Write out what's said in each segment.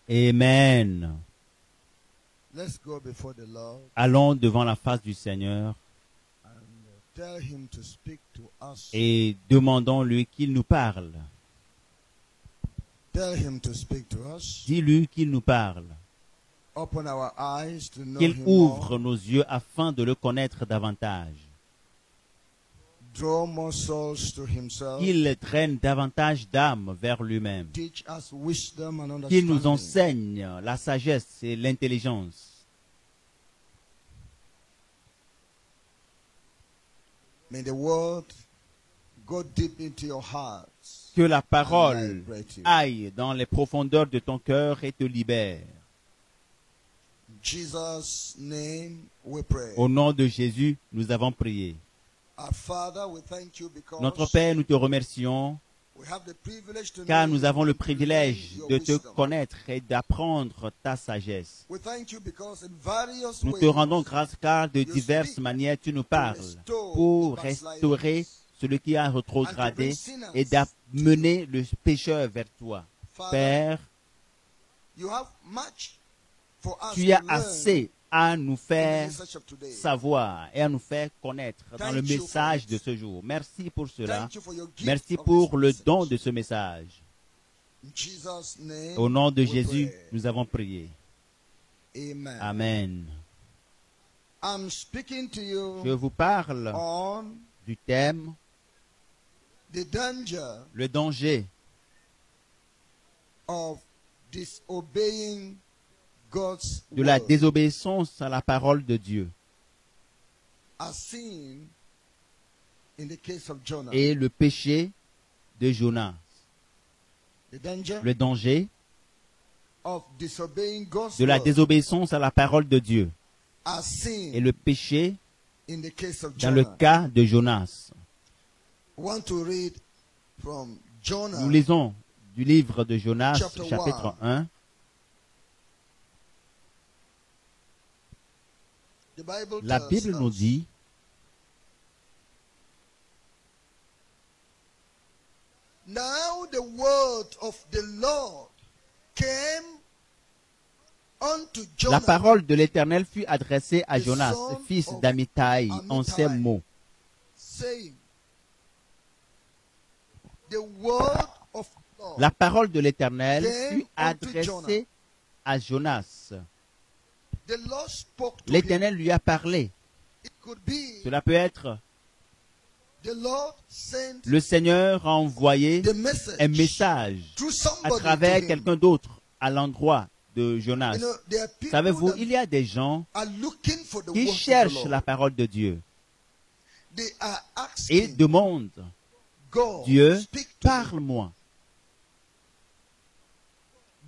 Amen. Let's go before the Lord Allons devant la face du Seigneur and tell him to speak to us. et demandons-lui qu'il nous parle. Tell him to speak to us. Dis-lui qu'il nous parle, Open our eyes to know qu'il him ouvre more. nos yeux afin de le connaître davantage, Draw more souls to himself. qu'il traîne davantage d'âmes vers lui-même, Teach us wisdom and qu'il nous understanding. enseigne la sagesse et l'intelligence. May the word go deep into your hearts. Que la and parole liberate you. aille dans les profondeurs de ton cœur et te libère. In Jesus' name we pray. Au nom de Jésus, nous avons prié. Our Father, we thank you because Notre Père, nous te remercions we have the privilege to car know nous you avons le and to learn privilège your de te wisdom. connaître et d'apprendre ta sagesse. We thank you because in various Nous te ways rendons grâce car de diverses manières tu nous parles pour restaurer celui qui a rétrogradé et d'amener le pécheur vers toi. Father, Père, you have much for us tu to as learn assez à nous in the faire message of today. savoir et à nous faire connaître dans le Thank you for message it. de ce jour. Merci pour cela. Thank you for your gift Merci of pour this le message. don de ce message. In Jesus' name, Au nom de we Jésus, pray. nous avons prié. Amen. Amen. I'm speaking to Je you vous parle on du thème, the danger le danger of disobeying God's de la word désobéissance à la parole de Dieu as seen in the case of Jonah. et le péché de Jonas. The danger Le danger of disobeying God's de la word désobéissance à la parole de Dieu as seen et le péché in the case of dans le Jonah. cas de Jonas. I want to read from Jonah. Nous lisons du livre de Jonas, Chapter chapitre 1. The Bible La tells Bible nous us, dit, now the word of the Lord came unto la Jonah. parole de l'Éternel fut adressée à The Jonas, son fils of d'Amittai, en Amittai. ces mots. Saying, the word of God. La parole de l'Éternel Came fut unto adressée à Jonas. The Lord spoke to him. L'Éternel lui a parlé. It could be Cela peut être, the Lord sent le Seigneur a envoyé the message un message through à somebody travers to him. quelqu'un d'autre à l'endroit de Jonas. You know, there are people Savez-vous, that il y a des gens are looking for the qui word of the cherchent Lord. la parole de Dieu They are et asking demandent, God, Dieu, speak to me. parle-moi.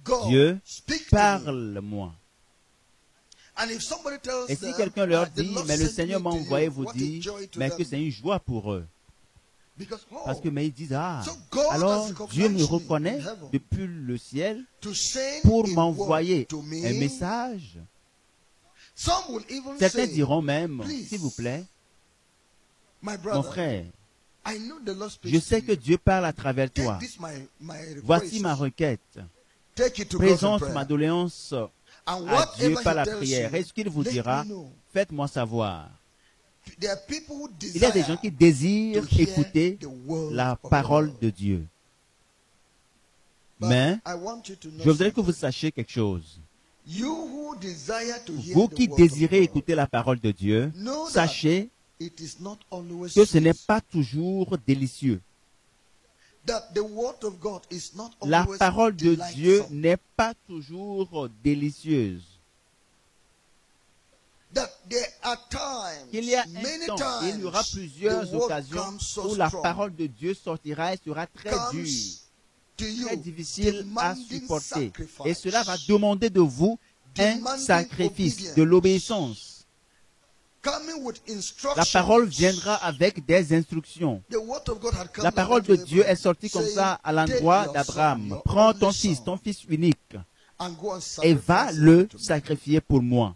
God, Dieu, speak to me. parle-moi. And if somebody tells Et si them, quelqu'un leur "Ah, the dit, Lord mais le sent Seigneur me m'a to envoyé you," vous what a dire, joy to mais que them. c'est une joie pour eux. Because, oh, Parce que, mais ils disent, ah, so God alors has Dieu me recognized me reconnaît in heaven depuis le ciel to send pour a m'envoyer word to me. un message. Some will even Certains say, diront même, please, s'il vous plaît, my mon brother, frère, I know the Lord speaks je sais to que you. Dieu parle à travers Take toi. this my Voici request. ma requête. Take it to God in Présente prayer. ma doléance And à Dieu whatever par he la tells prière. you, Et ce qu'il vous let dira, me know. faites-moi savoir. There are people who Il y a des gens desire qui désirent to hear écouter the word la of the parole Lord. de Dieu. But Mais I want you to know je voudrais que vous something. sachiez quelque chose. You who desire to hear Vous the qui word of désirez God, écouter la parole de Dieu, know that sachez it is not always que ce n'est sweet. pas toujours délicieux. That the word of God is not La always parole de Dieu delightsome. n'est pas toujours délicieuse. That there are times, Il y a many un temps, il y aura times, plusieurs the word occasions comes so où la strong, parole de Dieu sortira et sera très dure, comes to you, très difficile à demanding supporter. sacrifice, Et cela va demander de vous un demanding sacrifice, obedience. de l'obéissance. coming with La instructions. parole viendra avec des instructions. The word of God had come La parole down de to Dieu Abraham, est sortie comme saying, ça à "Take l'endroit your d'Abraham. son, your Prends only ton fils, son, ton fils unique, and go and et va sacrifice le him to me." sacrifier pour moi.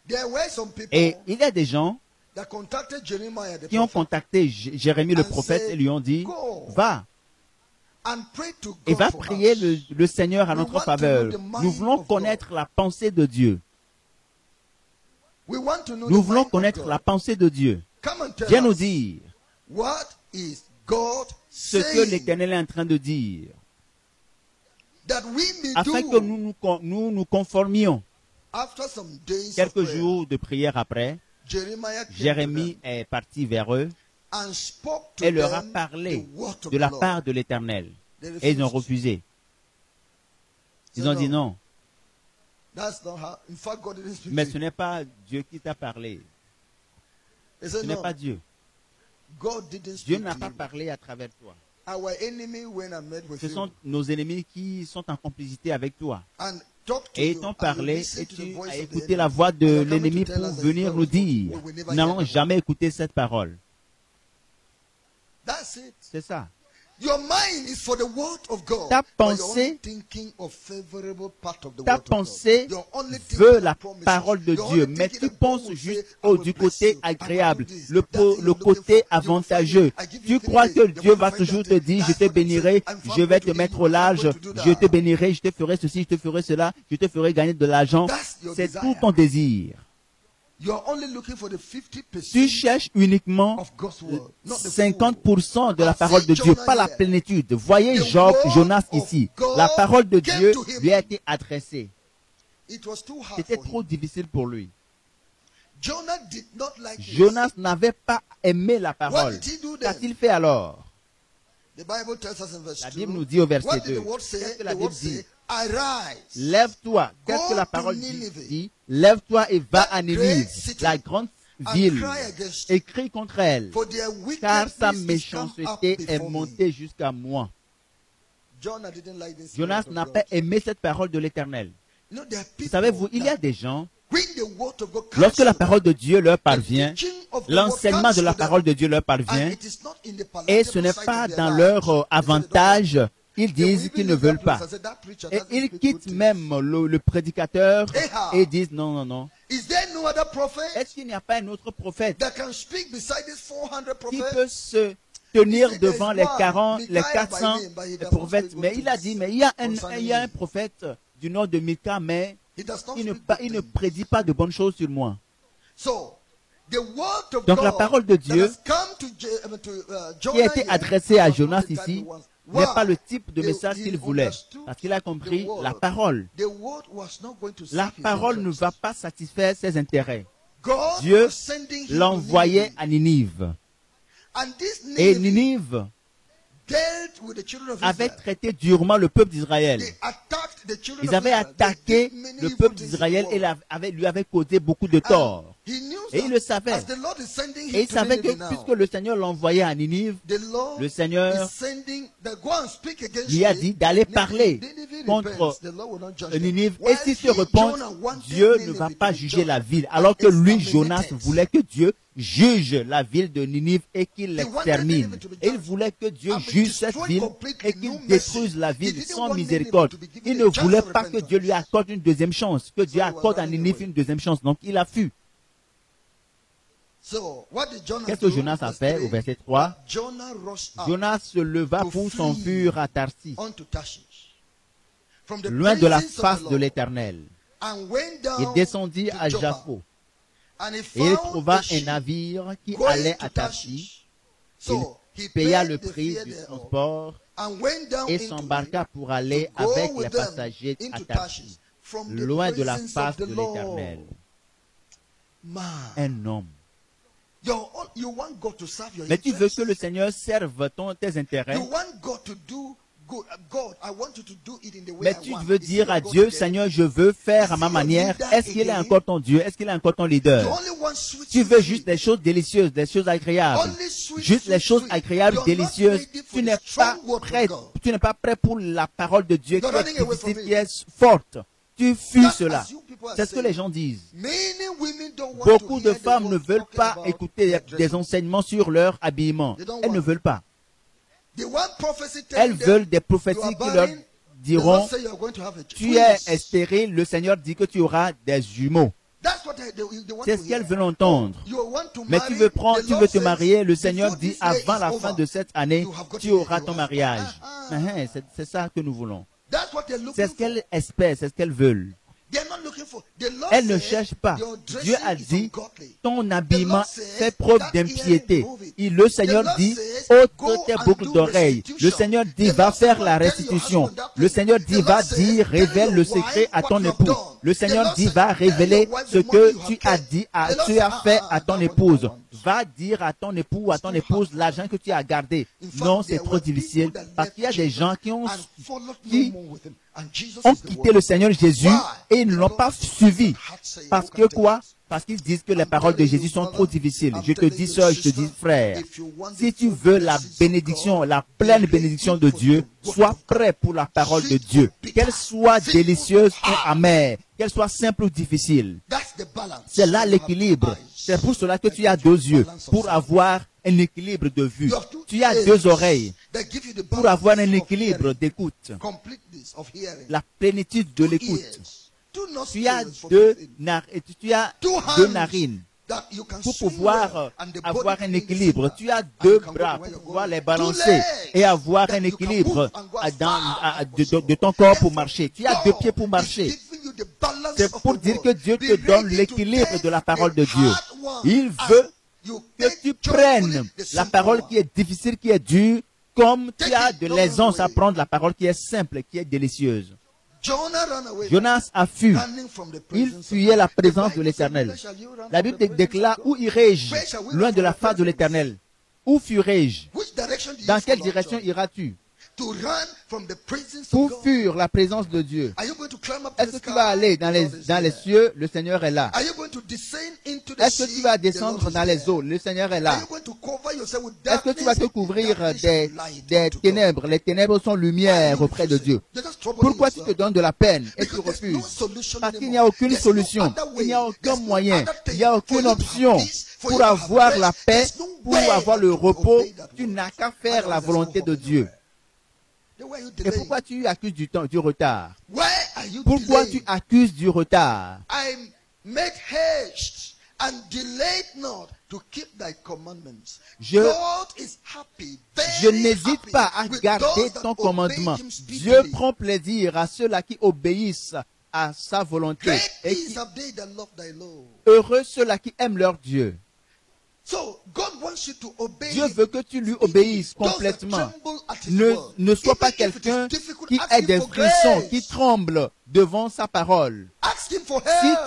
There were some people Et il y a des gens that contacted Jeremiah the qui ont prophet contacté Jérémie le and prophète said, et lui ont dit, "Go va and pray to et God va for prier us. le Seigneur à We notre want to faveur. know the mind Nous voulons of connaître la pensée de Dieu. We want to know Nous the voulons mind of connaître God. la pensée de Dieu. Come and tell Viens nous us, dire what is God ce que saying l'Éternel est en train de dire, that we may afin que do nous conformions. after some days of Quelques prayer. jours de prière après, Jeremiah came Jérémie to them est parti vers eux and spoke to et leur a them parlé the word of de la the Lord. part de l'Éternel. They Et ils ont refused. refusé. Ils Said, ont dit non. That's not how. In fact, God didn't speak Mais to ce you. n'est pas Dieu qui t'a parlé. He Ce said, n'est no, pas Dieu. God didn't Dieu speak n'a to pas you. parlé à travers toi. Our enemy went and met with Ce you sont nos ennemis qui sont en complicité avec toi. and talked to Et you. ils t'ont And you parlé listened et to the tu voice as of the écouté enemy. la voix And de you're coming l'ennemi to tell pour us that venir God nous was not- dire, we will never nous n'allons hear that jamais écouter cette parole. That's it. C'est ça. Your mind is for the word of God. Ta but you're pensée- only thinking of favorable part of the Ta word of God. pensée You're only thinking veut of la promises. parole de You're Dieu, only mais thinking tu that God penses will juste say, I will du bless côté you. I will agréable, do this. le That thing you're looking côté for, you will avantageux. find it. I give you Tu 3 crois days. que You're Dieu going to va find toujours that te thing. dire, je That's te what I bénirai, said. I'm je vais te going to mettre do au this. I'm large, going to do je te that. bénirai, je te ferai ceci, je te ferai cela, je te ferai gagner de l'argent. That's your C'est desire. tout ton désir. You're only looking for the 50% Tu cherches uniquement of God's word, not the 50% de la And parole de see Dieu, Jonah pas la here. plénitude. Voyez The Jonas word of ici. God La parole de came Dieu to him. lui a été adressée. It was too hard C'était for trop him. difficile pour lui. Jonah did not like it. Jonas n'avait pas aimé la What parole. did he do then? Qu'a-t-il fait alors? The Bible tells us in verse La 2. Bible nous dit au verset What did 2. the word say? Qu'est-ce que la The word Bible dit? say, arise. Lève-toi. Qu'est-ce Go que la to parole Nineveh. dit? Lève-toi et va That à Ninive, great city, la grande and ville. cry against Et crie contre elle, For their car sa wickedness is come up méchanceté est before me. montée jusqu'à moi. Jonah didn't like this Jonas word of n'a God. pas aimé cette parole de l'Éternel. You know, there are Vous people savez-vous, il y a that des gens, when the word of God comes lorsque la to parole de Dieu leur them, parvient, the teaching of the l'enseignement word de la comes to them, parole de Dieu leur and parvient, it is not in the et ce palatable n'est side pas of their dans lives. leur They say they don't avantage, want it. ils They will disent even qu'ils ne leave that veulent place pas. and say, "That preacher Et doesn't ils speak quittent good things." même le prédicateur Ahab. et disent non, non, non. Is there no other prophet Est-ce qu'il n'y a pas un autre prophète that can speak beside these 400 qui prophets? peut se tenir He said, devant "There is les one, 40, les Micaiah by 400 name, but he does not prophètes? speak Mais good il a things dit, mais il y a concerning un me. prophète du nom de Micah, mais He does not il ne, speak pas- good il ne things." prédit pas de bonnes choses sur moi. So, the word of Donc la God parole de that Dieu has come to qui a Jonah été here adressée à was not Jonas the type ici he wants. n'est pas Why? le type de He message qu'il voulait. understood Parce qu'il a compris the word. la parole. The word was not going to La serve his parole ne interest. va pas satisfaire ses intérêts. God Dieu was sending him to l'envoyait Nineveh. à Ninive. And this Et Nineveh Ninive dealt with the children of avait Israel. traité durement le peuple d'Israël. They attacked the children Ils of avaient Israel. They attaqué did many le evil peuple things in d'Israël the et world. lui avaient causé beaucoup de And tort. he knew Et il that le savait. as the Lord is sending him Et il to savait que Nineveh now, puisque le Seigneur l'envoyait à Ninive, the Lord le Seigneur is sending that go and speak against lui a it. dit d'aller Nineveh- parler Nineveh contre repents, the Lord will not judge them. Ninive. Et While s'il se he, repent, Jonah, wanted Dieu ne Nineveh va to pas be juger judged la ville. and Alors que lui, exterminated. Jonas, voulait que Dieu juge la ville de Ninive et qu'il He wanted l'extermine. Nineveh to be Et il judged voulait que Dieu and be juge cette destroyed ville completely, et qu'il no détruise mercy. la He ville didn't sans want miséricorde. Nineveh to be given Il a ne chance voulait of pas que repentance. Dieu lui accorde une deuxième chance, que Dieu he was accorde à running Ninive away. une deuxième chance. Donc il a fui. So, what did Jonah Qu'est-ce que do? Jonas a Verse fait 3, au verset 3? Jonah rushed out Jonas se leva to pour flee s'enfuir à Tarsis, unto Tarshish from the loin de la presence of face the de Lord, l'Éternel. and went down Il descendit to à Joppa, Jaffo and he et il found trouva a un ship navire qui going allait to à Tarsis. So he Paya paid le the prix fare du thereof, transport and went down et into s'embarqua pour aller to go avec with les them passagers à into Tarsis, Tarshish from the loin de la presence face of de the Lord. l'Éternel. Man, Un homme. you want God to serve your Mais tu veux interests. que le Seigneur serve tes intérêts, You want God to do good. God, I want you to do it in the way mais I tu want. veux Is he dire your à God Dieu, again? Seigneur, je veux faire à ma manière. Est-ce qu'il est encore ton Dieu? Est-ce qu'il est encore ton You leader? only want sweet, Tu sweet, veux sweet. juste des choses délicieuses, des choses agréables. Only sweet, Juste sweet, les choses sweet. agréables, You're not délicieuses. ready for Tu the n'es strong pas word of prêt, God. tu n'es pas prêt pour la parole de Dieu qui You're est running away from difficile, it. qui est forte. Tu fuis That's cela. as you people are C'est ce que saying. les gens disent. Many women don't want Beaucoup to de hear the femmes ne word veulent talking pas about écouter their des dressing. enseignements sur leur habillement. They don't Elles ne want. veulent pas. They want prophecy telling Elles them, veulent des you prophéties are qui leur barren. The diront, Lord say you are going to have a tu es twins. stérile, le Seigneur dit que tu auras des jumeaux. C'est ce qu'elles veulent entendre. Mais tu veux te marier, le Seigneur dit, avant la fin de cette année, tu auras ton mariage. C'est ça que nous voulons. C'est ce qu'elles espèrent, c'est ce qu'elles veulent. Elles ne cherchent pas. Dieu a dit, ton habillement fait preuve d'impiété. Et le Seigneur dit, ôte tes boucles d'oreilles. Le Seigneur dit, va faire la restitution. Le Seigneur dit, va dire, révèle le secret à ton époux. Le Seigneur dit, va révéler ce que tu as dit, tu as fait à ton épouse. Va dire à ton époux ou à ton épouse l'argent que tu as gardé. Non, c'est trop difficile. Parce qu'il y a des gens qui ont quitté le Seigneur Jésus et ils ne l'ont pas suivi. Parce que quoi? Parce qu'ils disent que les paroles de Jésus sont trop difficiles. Je te dis sœur, je te dis frère, si tu veux la bénédiction, la pleine bénédiction de Dieu, sois prêt pour la parole de Dieu. Qu'elle soit délicieuse ou amère, qu'elle soit simple ou difficile. C'est là l'équilibre. C'est pour cela que tu as deux yeux, pour avoir un équilibre de vue. Tu as deux oreilles, pour avoir un équilibre d'écoute. La plénitude de l'écoute. Tu as deux narines pour pouvoir avoir un équilibre. Tu as deux bras pour pouvoir les balancer et avoir un équilibre de ton corps pour marcher. Tu as deux pieds pour marcher. C'est pour dire que Dieu te donne l'équilibre de la parole de Dieu. Il veut que tu prennes la parole qui est difficile, qui est dure, comme tu as de l'aisance à prendre la parole qui est simple, qui est délicieuse. Jonas a fui. Il fuyait la présence de l'Éternel. La Bible déclare, où irai-je loin de la face de l'Éternel? Où fuirai-je? Dans quelle direction iras-tu? Pour fuir la présence de Dieu. Est-ce que tu vas aller dans les cieux? Le Seigneur est là. Est-ce que tu vas descendre dans les eaux? Le Seigneur est là. Est-ce que tu vas te couvrir des ténèbres? Les ténèbres sont lumière auprès de Dieu. Pourquoi tu te donnes de la peine et tu refuses? Parce qu'il n'y a aucune solution. Il n'y a aucun moyen. Il n'y a aucune option pour avoir la paix, pour avoir le repos. Tu n'as qu'à faire la volonté de Dieu. Et pourquoi tu accuses du retard? Pourquoi tu accuses du retard? Je n'hésite pas à garder ton commandement. Dieu prend plaisir à ceux-là qui obéissent à sa volonté. Et heureux ceux-là qui aiment leur Dieu. Dieu veut que tu lui obéisses complètement. Ne sois pas quelqu'un qui ait des frissons, qui tremble devant sa parole. Si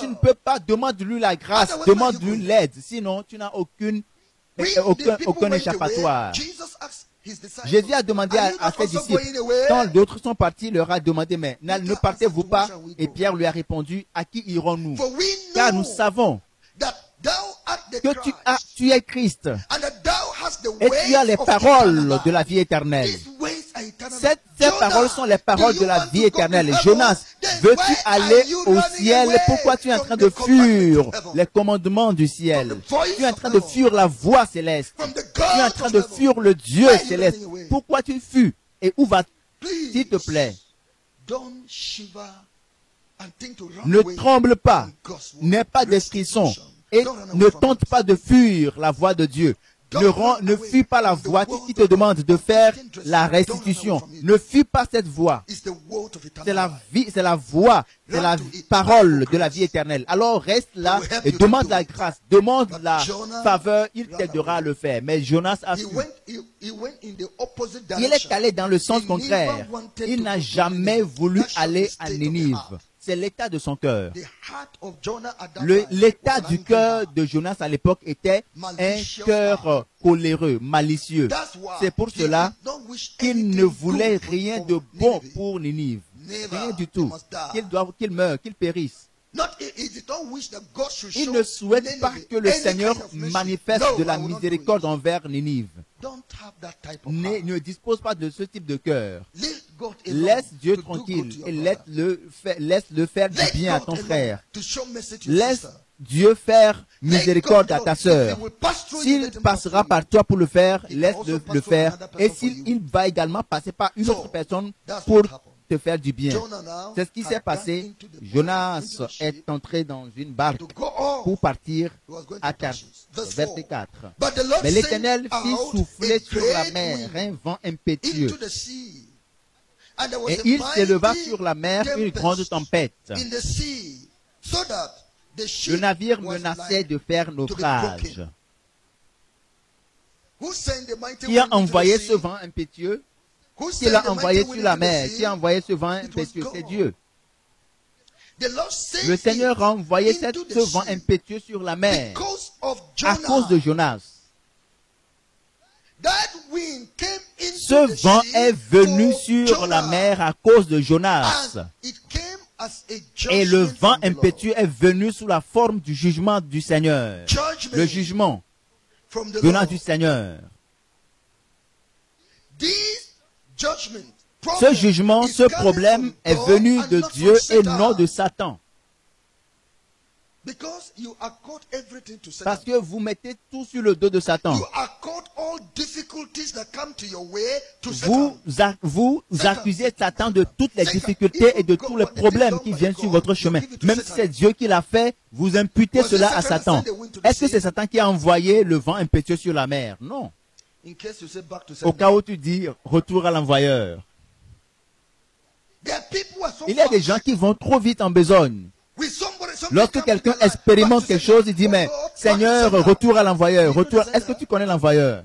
tu ne peux pas, demande-lui la grâce, demande-lui l'aide. Sinon, tu n'as aucun échappatoire. Jésus a demandé à ses disciples, quand d'autres sont partis, il leur a demandé, mais ne partez-vous pas? Et Pierre lui a répondu, à qui irons-nous? Car nous savons que tu es Christ et tu as les paroles de la vie éternelle. Ces paroles sont les paroles de la vie éternelle. Jonas, veux-tu aller au ciel? Pourquoi tu es en train de fuir les commandements du ciel? Tu es en train de fuir la voie céleste. Tu es en train de fuir le Dieu céleste. Pourquoi tu fuis? Et où vas-tu? S'il te plaît, ne tremble pas, n'aie pas de frissons. Et ne tente pas de fuir la voie de Dieu. Ne fuis pas la voie qui te demande de faire la restitution. Ne fuis pas cette voie. C'est la vie, c'est la voie, c'est la parole de la vie éternelle. Alors reste là et demande la grâce, demande la faveur, il t'aidera à le faire. Mais Jonas a fui. Il est allé dans le sens contraire. Il n'a jamais voulu aller à Ninive. C'est l'état de son cœur. L'état du cœur de Jonas à l'époque était un cœur coléreux, malicieux. C'est pour cela qu'il ne voulait rien de bon pour Ninive. Rien du tout. Qu'il meure, qu'il périsse. Il ne souhaite pas que le Seigneur manifeste de la miséricorde envers Ninive. Ne dispose pas de ce type de cœur. Laisse Dieu tranquille et laisse-le faire du bien à ton frère. Laisse Dieu faire miséricorde à ta sœur. S'il passera par toi pour le faire, laisse-le le faire. Et s'il va également passer par une autre personne pour te faire du bien. Jonah now C'est ce qui s'est had passé. gone into the boat, Jonas into the ship est entré dans une barque to go off. pour partir He was going à to Tarse. Tarshish. Verse Verset 4. 4. But the Lord Mais l'Éternel sent fit out souffler a sur la great mer wind un vent impétueux. into the sea. And there was Et a il s'éleva mighty sur la mer une grande tempest tempête. in the sea, so that the ship Le navire was menaçait like de faire to be naufrage. broken. Who sent the mighty Qui a wind into the envoyé sea? ce vent impétueux? Who Qui sent l'a the envoyé mighty sur wind la into the mer? sea? Qui a envoyé ce vent It was impétueux? C'est God. Dieu. The Lord sent Le Seigneur a envoyé it into ce the vent sea impétueux sur la mer because of à cause de Jonah. Jonas. That wind came into Ce the vent sea est venu for sur la Jonah. mer à cause de Jonas. And it came as a Et le judgment vent from the Lord. impétueux est venu sous la forme du jugement du Seigneur. Judgment Le jugement from the venant Lord. du Seigneur. This judgment, Ce problem jugement, is ce coming problème from est God venu and de not Dieu from et Satan. non de Satan. Because you accord everything to Satan. Parce que vous mettez tout sur le dos de Satan. You accord all difficulties that come to your way to Satan. Vous accusez Satan de toutes les difficultés et de tous les problèmes qui viennent sur votre chemin. Même si c'est Dieu qui l'a fait, vous imputez cela à Satan. Est-ce que c'est Satan qui a envoyé le vent impétueux sur la mer? Non. In case you say back to Au Satan. cas où tu dis retour à l'envoyeur. There are people who are so Il y a des fast. gens qui vont trop vite en besogne. With somebody Lorsque come quelqu'un to their life, expérimente back to quelque Satan. chose, il dit, mais Oh, Lord, Seigneur, back to Satan. retour à l'envoyeur. You know Retour. the Est-ce que sender? tu connais l'envoyeur?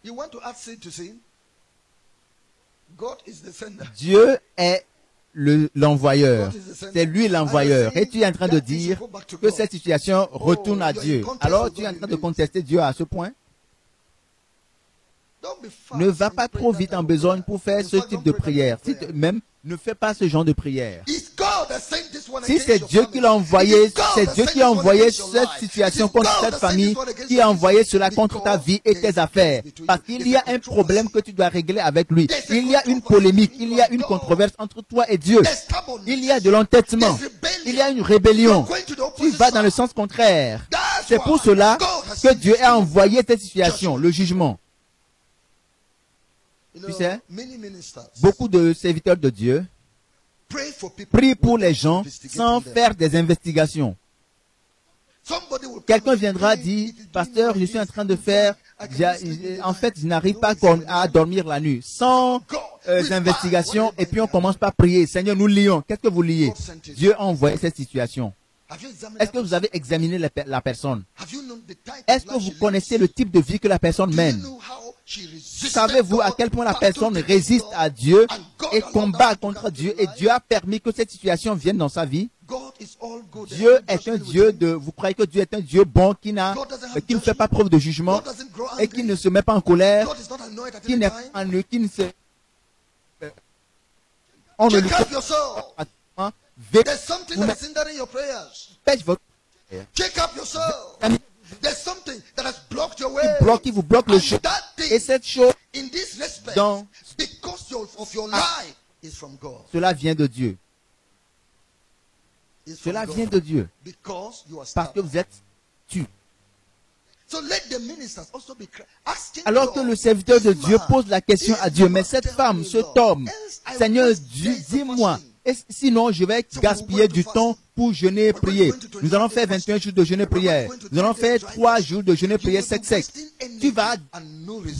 You want to add sin to sin? God is the sender. Dieu est l'envoyeur. C'est lui l'envoyeur. Et tu es en train de dire que cette situation retourne à Dieu. Alors tu es en train de contester Dieu à ce point? Don't be fast Ne va in pas praying trop that vite type en of besogne prayer. pour faire In ce fact, type don't de pray that prière. type of prayer. Même ne fais pas ce genre de prière. It's God that sent this one Si against c'est your Dieu family. qui l'a envoyé, It is God c'est that Dieu sent qui a this one envoyé against your cette life. situation It is contre God cette that sent famille, this one against qui your a envoyé business. cela contre ta Because vie et there is tes a affaires. difference between Parce you. qu'il y a un There's a problème que controversy. tu dois régler avec lui. There's a Il y a une controversy polémique, between il you y a and une God. controverse entre toi et Dieu. There's stubbornness. Il y a de l'entêtement. There's rebellion. Il y a une rébellion. You're going to the Tu opposite vas dans le side. sens contraire. That's C'est pour why cela God has que sent Dieu this a to you. envoyé cette situation, le jugement. You Tu know, sais, many ministers beaucoup de serviteurs de Dieu pray for people prient pour without les gens investigating sans them. faire des investigations. Somebody will Quelqu'un come viendra and say, dire, "It is pasteur, doing je suis en like train this. de faire, I cannot sleep in the en night." fait, je n'arrive No pas examination. à dormir la nuit. Sans investigations, et puis on commence par prier. Seigneur, nous lions. Qu'est-ce que vous liez? Dieu a envoyé cette situation. Have you examined Est-ce que that vous avez examiné la personne? Have you known the type Est-ce of que life vous she connaissez lives? le type de vie que la personne Do you mène? know how she resisted Savez-vous à God, quel point la battled personne against résiste God, à Dieu and God et allowed combat that to contre come to Dieu your et life? Dieu a permis que cette situation vienne dans sa vie? God is all good. Dieu There's no est un judgment Dieu with him. de, vous croyez que Dieu est un Dieu bon qui qui ne fait pas preuve de jugement God doesn't grow et qui angry. ne se met pas en colère, God is not annoyed at qui any n'est time. qui ne se, on ne lui Check up yourself. pas There's something that is hindering your prayers. pêche votre Check up yourself. There's something that has blocked your way. qui vous bloque le And chemin. that Et thing, cette chose, in this respect, dans- because of your life, is from God. cela vient de Dieu. It's from Cela God. vient de Dieu. Because you are Parce que stubborn. vous êtes tu. So let the ministers also be asking Alors que God, le serviteur de this Dieu man, pose la question à Dieu, mais cette femme, cet homme, Seigneur, dis-moi, sinon je vais gaspiller du temps pour jeûner et prier. Nous allons faire 21 jours de jeûne et prière. Nous allons faire 3 jours de jeûne et prière sec. Tu vas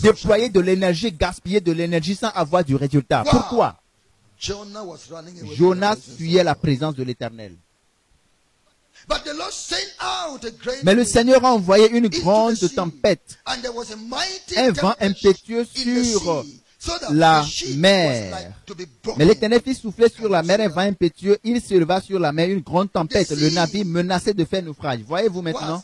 déployer de l'énergie, gaspiller de l'énergie sans avoir du résultat. Pourquoi? Jonas fuyait la présence de l'Éternel. Mais le Seigneur a envoyé une grande tempête, un vent impétueux sur la mer. Mais l'Éternel fit souffler sur la mer un vent impétueux. Il s'éleva sur la mer une grande tempête. Le navire menaçait de faire naufrage. Voyez-vous maintenant?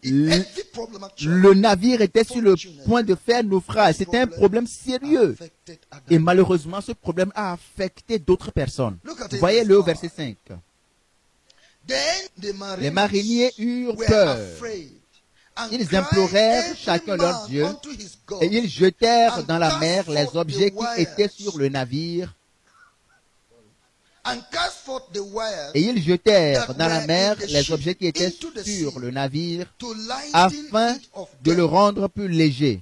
Le navire était sur le point de faire naufrage. C'était un problème sérieux. Et malheureusement, ce problème a affecté d'autres personnes. Voyez-le au verset 5. Les mariniers eurent peur. Ils implorèrent chacun leur Dieu et ils jetèrent dans la mer les objets qui étaient sur le navire. Et ils jetèrent dans la mer les objets qui étaient sur le navire afin de le rendre plus léger.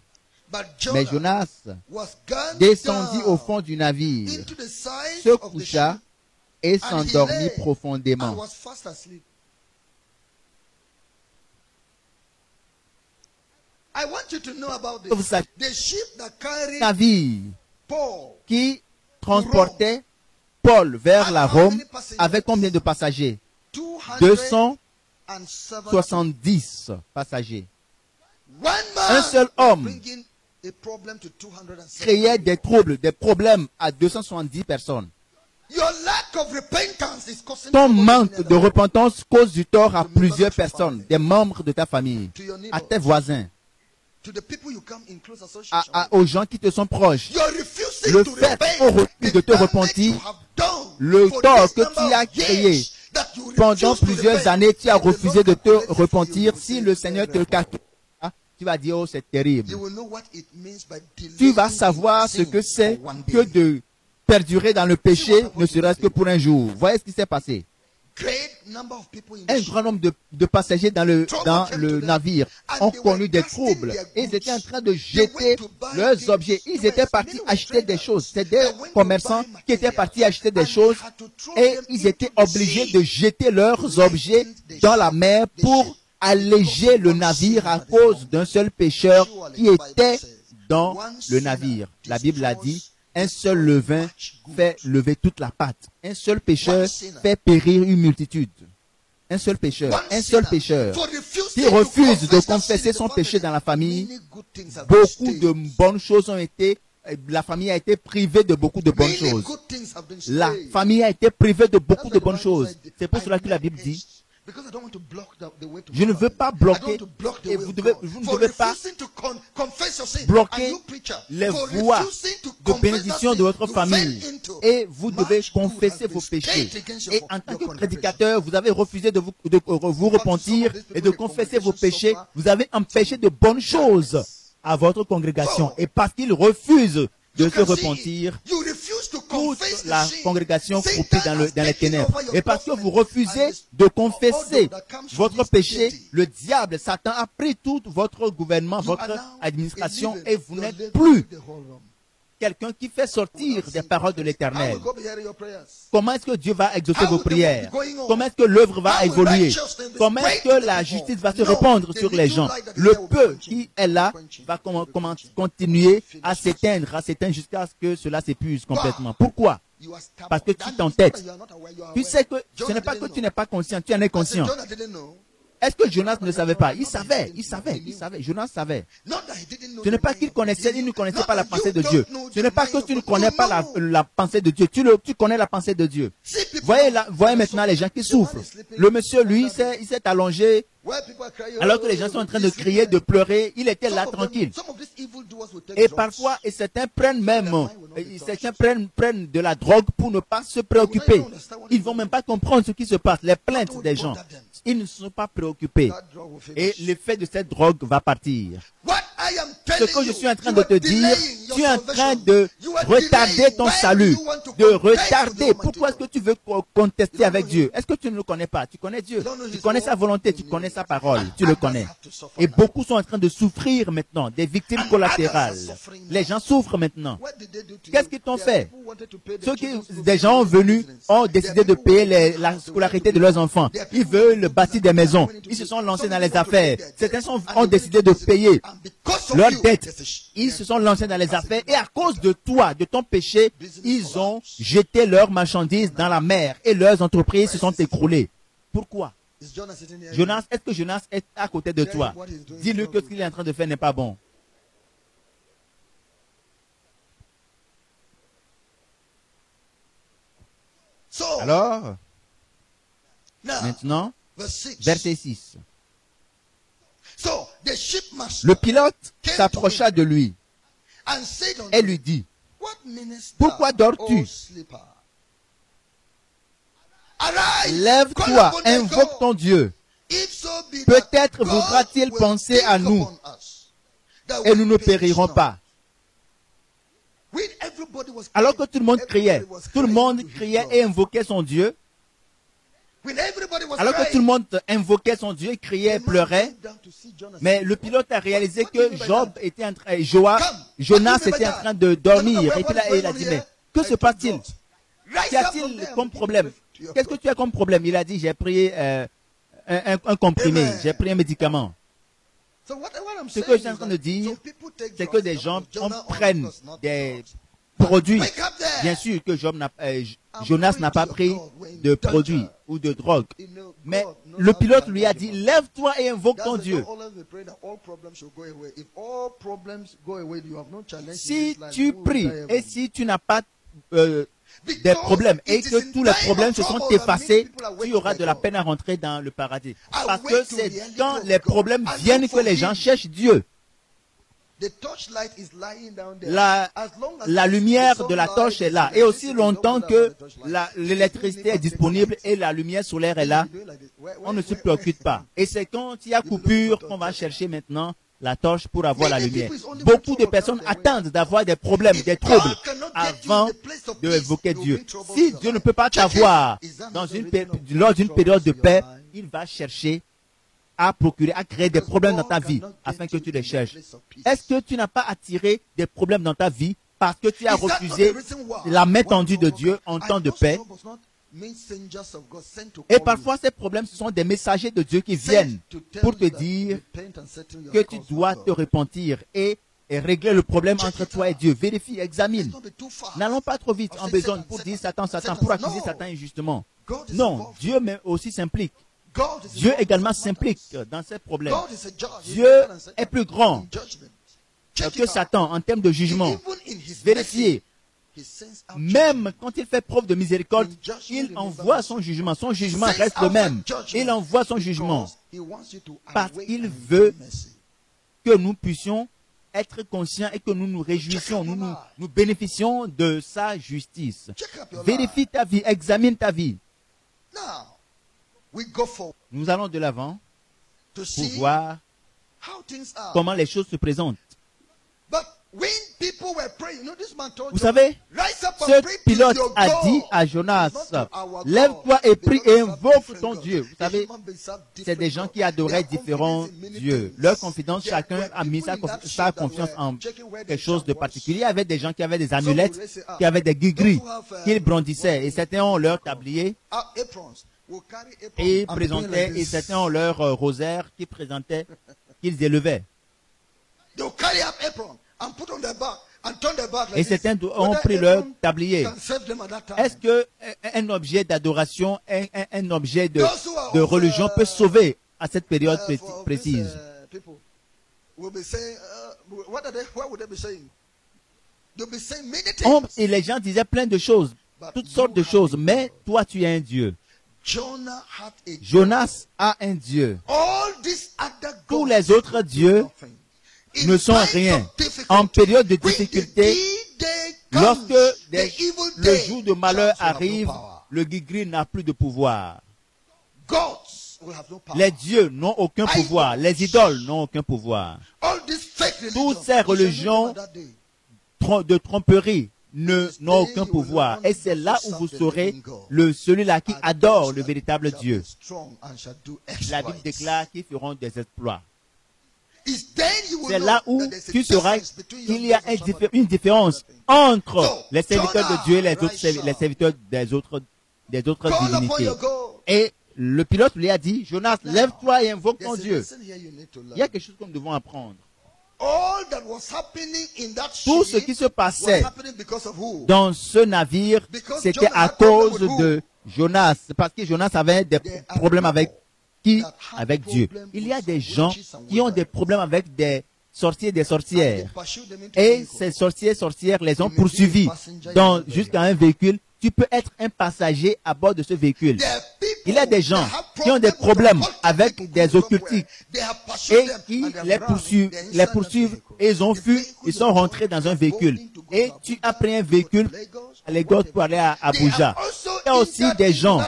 Mais Jonas descendit au fond du navire, se coucha et s'endormit profondément. Vous savez, le navire qui transportait Paul vers la Rome avait combien de passagers? 270 passagers. Un seul homme créait des troubles, des problèmes à 270 personnes. Ton manque de repentance cause du tort à plusieurs personnes, des membres de ta famille, à tes voisins, aux gens qui te sont proches. Le fait de te repentir, le tort que tu as créé pendant plusieurs années, tu as refusé de te repentir. Si le Seigneur te cache, tu vas dire, oh, c'est terrible. Tu vas savoir ce que c'est que de perdurer dans le péché, ne serait-ce que pour un jour. Voyez ce qui s'est passé. Un grand nombre de passagers dans le navire ont connu des troubles. Ils étaient en train de jeter leurs objets. Ils étaient partis acheter des choses. C'est des commerçants qui étaient partis acheter des choses et ils étaient obligés de jeter leurs objets dans la mer pour alléger le navire à cause d'un seul pécheur qui était dans le navire. La Bible a dit, un seul levain fait lever toute la pâte. Un seul pécheur fait périr une multitude. Un seul pécheur qui refuse de confesser son péché dans la famille. Beaucoup de bonnes choses ont été, la famille a été privée de beaucoup de bonnes choses. La famille a été privée de beaucoup de bonnes choses. C'est pour cela que la Bible dit, je ne veux pas bloquer, et vous ne devez pas bloquer les voies de bénédiction de votre famille. Et vous devez confesser vos péchés. Et en tant que prédicateur, vous avez refusé de vous repentir et de confesser vos péchés. Vous avez empêché de bonnes choses à votre congrégation. Et parce qu'ils refusent de se repentir, toute la congrégation croupit dans les ténèbres. Et parce que vous refusez de confesser votre péché, le diable, Satan, a pris tout votre gouvernement, votre administration, et vous n'êtes plus quelqu'un qui fait sortir des paroles de l'Éternel. Comment est-ce que Dieu va exaucer vos prières? Comment est-ce que l'œuvre va évoluer? Comment est-ce que la justice va se répandre sur les gens? Le peu qui est là va continuer à s'éteindre jusqu'à ce que cela s'épuise complètement. Pourquoi? Parce que tu t'entêtes. Tu sais que ce n'est pas que tu n'es pas conscient, tu en es conscient. Est-ce que Jonas ne le savait pas? Il savait. Jonas savait. Ce n'est pas qu'il ne connaissait pas la pensée de Dieu. Ce n'est pas que tu ne connais pas la pensée de Dieu. Tu connais la pensée de Dieu. Voyez maintenant les gens qui souffrent. Le monsieur, lui, il s'est allongé. Alors que les gens sont en train de crier, de pleurer, il était là tranquille. Et parfois, certains prennent de la drogue pour ne pas se préoccuper. Ils ne vont même pas comprendre ce qui se passe, les plaintes des gens. Ils ne sont pas préoccupés. Et l'effet de cette drogue va partir. Ce que je suis en train de te dire, tu es en train de retarder ton salut. De retarder. Pourquoi est-ce que tu veux contester avec Dieu? Est-ce que tu ne le connais pas? Tu connais Dieu. Tu connais sa volonté. Tu connais sa parole. Tu le connais. Et beaucoup sont en train de souffrir maintenant. Des victimes collatérales. Les gens souffrent maintenant. Qu'est-ce qu'ils t'ont fait? Des gens ont décidé de payer la scolarité de leurs enfants. Ils veulent bâtir des maisons. Ils se sont lancés dans les affaires. Certains ont décidé de payer leurs dettes. Ils se sont lancés dans les affaires et à cause de toi, de ton péché, ils ont jeté leurs marchandises dans la mer et leurs entreprises se sont écroulées. Pourquoi? Jonas, est-ce que Jonas est à côté de toi? Dis-lui que ce qu'il est en train de faire n'est pas bon. Alors, maintenant, verset 6. Le pilote s'approcha de lui et lui dit, « Pourquoi dors-tu? Lève-toi, invoque ton Dieu. Peut-être voudra-t-il penser à nous et nous ne périrons pas. » Alors que tout le monde criait et invoquait son Dieu, Alors que tout le monde invoquait son Dieu, criait, pleurait, mais le pilote a réalisé que Jonas était en train de dormir. Et puis là, il a dit, mais que se passe-t-il? Qu'y a-t-il comme problème? Qu'est-ce que tu as comme problème? Il a dit, j'ai pris un comprimé, j'ai pris un médicament. Ce que je suis en train de dire, c'est que des gens prennent des produits. Bien sûr que Jonas n'a pas pris de produits ou de drogue. Mais le pilote lui a dit, lève-toi et invoque ton Dieu. Si tu pries et si tu n'as pas des problèmes et que tous les problèmes se sont effacés, tu auras de la peine à rentrer dans le paradis. Parce que c'est quand les problèmes viennent que les gens cherchent Dieu. La lumière de la torche est là. Et aussi longtemps que l'électricité est disponible et la lumière solaire est là, on ne se préoccupe pas. Et c'est quand il y a coupure qu'on va chercher maintenant la torche pour avoir la lumière. Beaucoup de personnes attendent d'avoir des problèmes, des troubles avant d'évoquer Dieu. Si Dieu ne peut pas t'avoir lors d'une période de paix, il va chercher à procurer, à créer des problèmes dans ta vie afin que tu les cherches. Est-ce que tu n'as pas attiré des problèmes dans ta vie parce que tu as refusé la main tendue de Dieu en temps de paix? Et parfois, ces problèmes, ce sont des messagers de Dieu qui viennent pour te dire que tu dois te repentir et régler le problème entre toi et Dieu. Vérifie, examine. N'allons pas trop vite en besogne pour dire Satan, pour accuser Satan injustement. Non, Dieu aussi s'implique. Dieu également s'implique dans ces problèmes. Dieu est plus grand que Satan en termes de jugement. Vérifiez. Même quand il fait preuve de miséricorde, il envoie son jugement. Son jugement reste le même. Il envoie son jugement parce qu'il veut que nous puissions être conscients et que nous nous réjouissions, nous bénéficions de sa justice. Vérifie ta vie, examine ta vie. Nous allons de l'avant pour voir comment les choses se présentent. Vous savez, ce pilote a dit à Jonas, lève-toi et prie et invoque ton Dieu. Vous savez, c'est des gens qui adoraient différents dieux. Leur confidence, chacun a mis sa confiance en quelque chose de particulier. Il y avait des gens qui avaient des amulettes, qui avaient des gris qu'ils brandissaient. Et certains ont leur tablier et présentaient, et certains ont leur rosaire qui présentaient, qu'ils élevaient. Et certains ont pris leur tablier. Est-ce qu'un objet d'adoration, un objet de religion peut sauver à cette période précise? Et les gens disaient plein de choses, toutes sortes de choses, mais toi tu es un Dieu. Jonas a un Dieu. Tous les autres dieux ne sont rien. En période de difficulté, lorsque le jour de malheur arrive, le gris n'a plus de pouvoir. Les dieux n'ont aucun pouvoir. Les idoles n'ont aucun pouvoir. Toutes ces religions de tromperie n'ont aucun pouvoir. Et c'est là où vous saurez celui-là qui adore le véritable Dieu. La Bible déclare qu'ils feront des exploits. C'est là où tu sauras qu'il y a une différence entre les serviteurs de Dieu et les serviteurs des autres divinités. Et le pilote lui a dit, Jonas, lève-toi et invoque ton Dieu. Il y a quelque chose que nous devons apprendre. Tout ce qui se passait dans ce navire, c'était à cause de Jonas. Parce que Jonas avait des problèmes avec qui? Avec Dieu. Il y a des gens qui ont des problèmes avec des sorciers, des sorcières. Et ces sorciers, sorcières les ont poursuivis jusqu'à un véhicule. Tu peux être un passager à bord de ce véhicule. Il y a des gens qui ont des problèmes avec des occultiques et qui les poursuivent et ils ont fui, ils sont rentrés dans un véhicule. Et tu as pris un véhicule à Lagos pour aller à Abuja. Il y a aussi des gens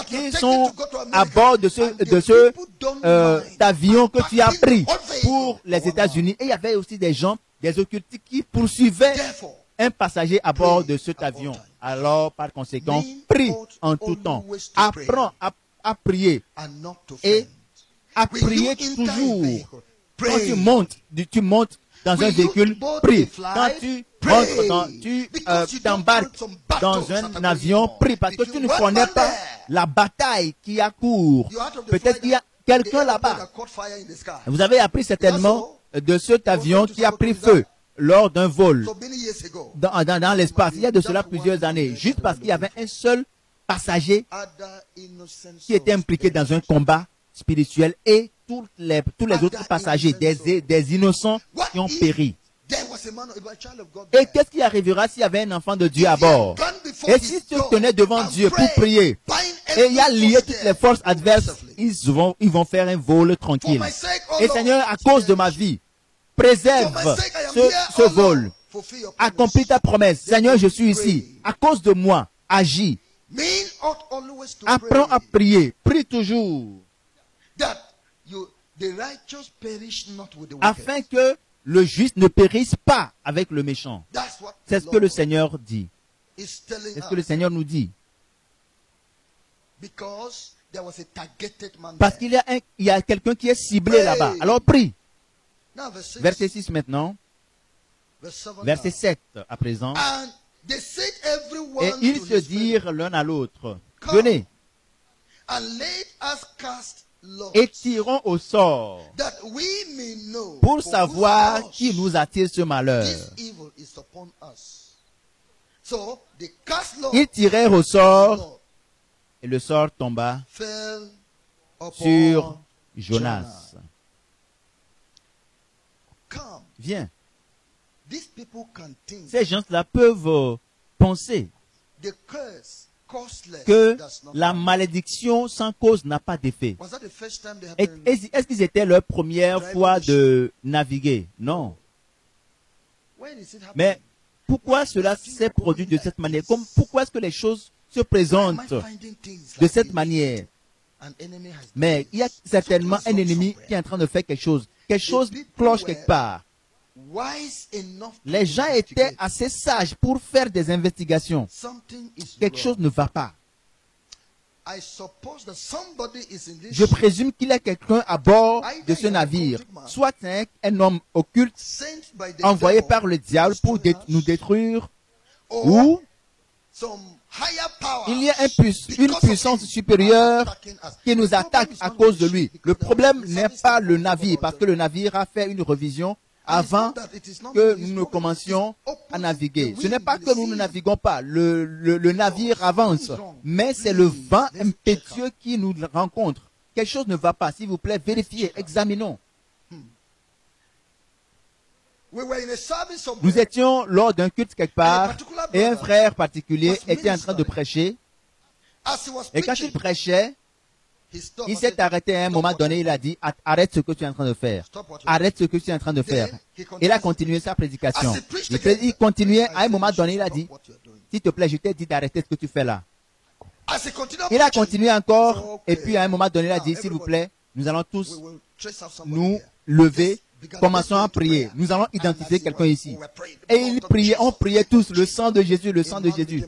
qui sont à bord de ce avion que tu as pris pour les États-Unis. Et il y avait aussi des gens, des occultiques qui poursuivaient un passager à bord de cet avion. Alors, par conséquent, prie en tout temps. Apprends à prier et à prier toujours. Quand tu montes dans un véhicule, prie. Quand tu t'embarques dans un avion, prie, parce que tu ne connais pas la bataille qui a cours. Peut-être qu'il y a quelqu'un là-bas. Vous avez appris certainement de cet avion qui a pris feu lors d'un vol dans l'espace. Il y a de cela plusieurs années, juste parce qu'il y avait un seul passager qui était impliqué dans un combat spirituel et tous les autres passagers, des innocents qui ont péri. Et qu'est-ce qui arrivera s'il y avait un enfant de Dieu à bord? Et si tu te tenais devant Dieu pour prier, et il y a lié toutes les forces adverses, ils vont faire un vol tranquille. Et Seigneur, à cause de ma vie, préserve ce vol. Accomplis ta promesse. Seigneur, je suis ici. À cause de moi, agis. Apprends à prier. Prie toujours. Afin que le juste ne périsse pas avec le méchant. C'est ce que le Seigneur dit. C'est ce que le Seigneur nous dit. Parce qu'il y a quelqu'un qui est ciblé là-bas. Alors prie. Verset 6 maintenant. Verset 7 à présent. Et ils se dirent l'un à l'autre, venez, et tirons au sort, pour savoir qui nous attire ce malheur. Ils tirèrent au sort, et le sort tomba sur Jonas. Viens. Ces gens-là peuvent penser que la malédiction sans cause n'a pas d'effet. Est-ce qu'ils étaient leur première fois de naviguer? Non. Mais pourquoi cela s'est produit de cette manière? Pourquoi est-ce que les choses se présentent de cette manière? Mais il y a certainement un ennemi qui est en train de faire quelque chose. Quelque chose cloche quelque part. Les gens étaient assez sages pour faire des investigations. Quelque chose ne va pas. Je présume qu'il y a quelqu'un à bord de ce navire. Soit un homme occulte envoyé par le diable pour nous détruire, ou il y a une puissance supérieure qui nous attaque à cause de lui. Le problème n'est pas le navire, parce que le navire a fait une révision avant que nous ne commencions à naviguer. Ce n'est pas que nous ne naviguons pas. Le navire avance. Mais c'est le vent impétueux qui nous rencontre. Quelque chose ne va pas. S'il vous plaît, vérifiez, examinons. Nous étions lors d'un culte quelque part et un frère particulier était en train de prêcher. Et quand il prêchait, il s'est arrêté à un moment donné, il a dit, arrête ce que tu es en train de faire. Arrête ce que tu es en train de faire. Il a continué sa prédication. Il continuait, à un moment donné, il a dit, s'il te plaît, je t'ai dit d'arrêter ce que tu fais là. Il a continué encore, et puis à un moment donné, il a dit, s'il vous plaît, nous allons tous nous lever, commençons à prier. Nous allons identifier quelqu'un ici. Et on priait tous, le sang de Jésus, le sang de Jésus.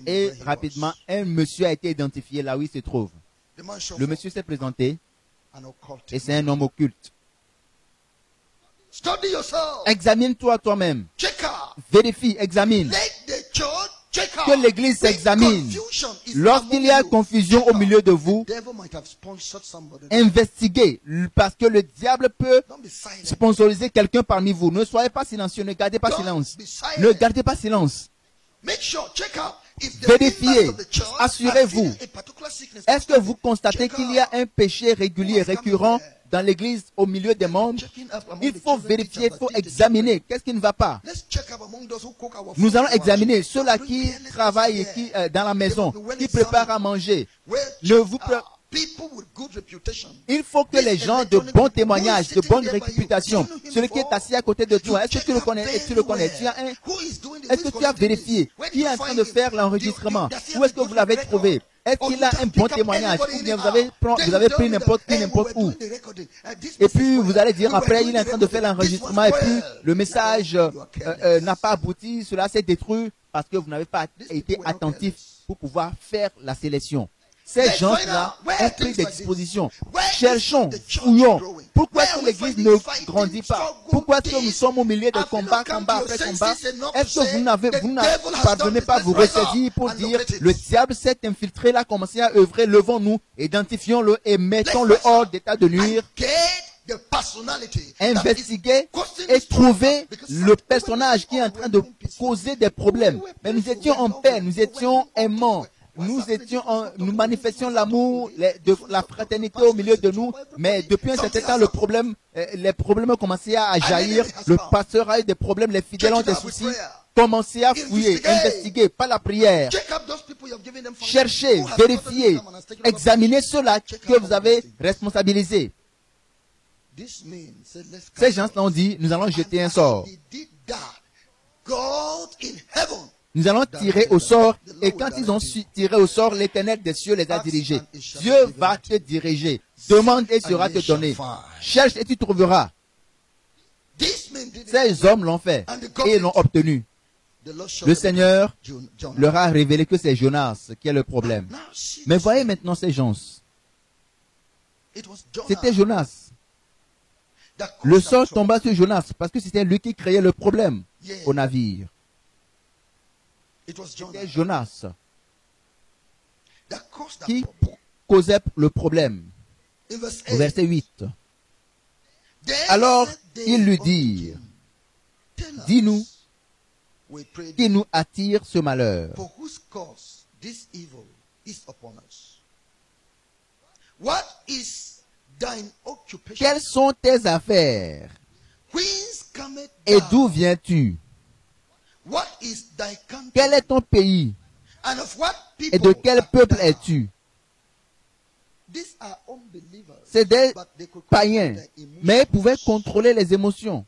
Et rapidement, un monsieur a été identifié là où il se trouve. Le monsieur s'est présenté et c'est un homme occulte. Examine-toi toi-même. Vérifie, examine. Que l'église s'examine. Lorsqu'il y a confusion au milieu de vous, investiguez, parce que le diable peut sponsoriser quelqu'un parmi vous. Ne soyez pas silencieux, ne gardez pas silence. Ne gardez pas silence. Vérifiez, assurez-vous. Est-ce que vous constatez qu'il y a un péché régulier, récurrent dans l'église au milieu des membres? Il faut vérifier, il faut examiner. Qu'est-ce qui ne va pas? Nous allons examiner ceux-là qui travaillent dans la maison, qui préparent à manger. Il faut que les gens de bons témoignages, de bonne réputation, celui qui est assis à côté de toi, est-ce que tu le connais? Est-ce que tu le connais? Est-ce que tu as vérifié qui est en train de faire l'enregistrement? Où est-ce que vous l'avez trouvé? Est-ce qu'il a un bon témoignage? Ou bien vous avez pris n'importe qui, n'importe où? Et puis vous allez dire après, il est en train de faire l'enregistrement et puis le message n'a pas abouti, cela s'est détruit. parce que vous n'avez pas été attentif pour pouvoir faire la sélection. Ces gens-là ont pris des dispositions. Cherchons, fouillons. Pourquoi est-ce que l'Église ne grandit pas? Pourquoi est-ce que nous sommes au milieu de combat après combat? Est-ce que vous ne parvenez pas à vous ressaisir pour dire, le diable s'est infiltré, là, commencé à œuvrer, levons-nous, identifions-le et mettons-le hors d'état de nuire. Investiguer et trouver le personnage qui est en train de causer des problèmes. Mais nous étions en paix, nous étions aimants. Nous manifestions l'amour, de la fraternité au milieu de nous, mais depuis un certain temps, les problèmes ont commencé à jaillir, le pasteur a eu des problèmes, les fidèles ont des soucis. Commencez à fouiller, investiguer, pas la prière. Cherchez, vérifiez, examinez ceux-là que vous avez responsabilisés. Ces gens-là ont dit, nous allons jeter un sort. Nous allons tirer au sort, et quand ils ont tiré au sort, l'Éternel des cieux les a dirigés. Dieu va te diriger. Demande et sera te donné. Cherche et tu trouveras. Ces hommes l'ont fait et l'ont obtenu. Le Seigneur leur a révélé que c'est Jonas qui est le problème. Mais voyez maintenant ces gens. C'était Jonas. Le sort tomba sur Jonas parce que c'était lui qui créait le problème au navire. C'était Jonas qui causait le problème. Au verset 8. Alors, ils lui dirent, dis-nous, qui nous attire ce malheur? Quelles sont tes affaires? Et d'où viens-tu? Quel est ton pays? Et de quel peuple es-tu? C'est des païens, mais ils pouvaient contrôler les émotions.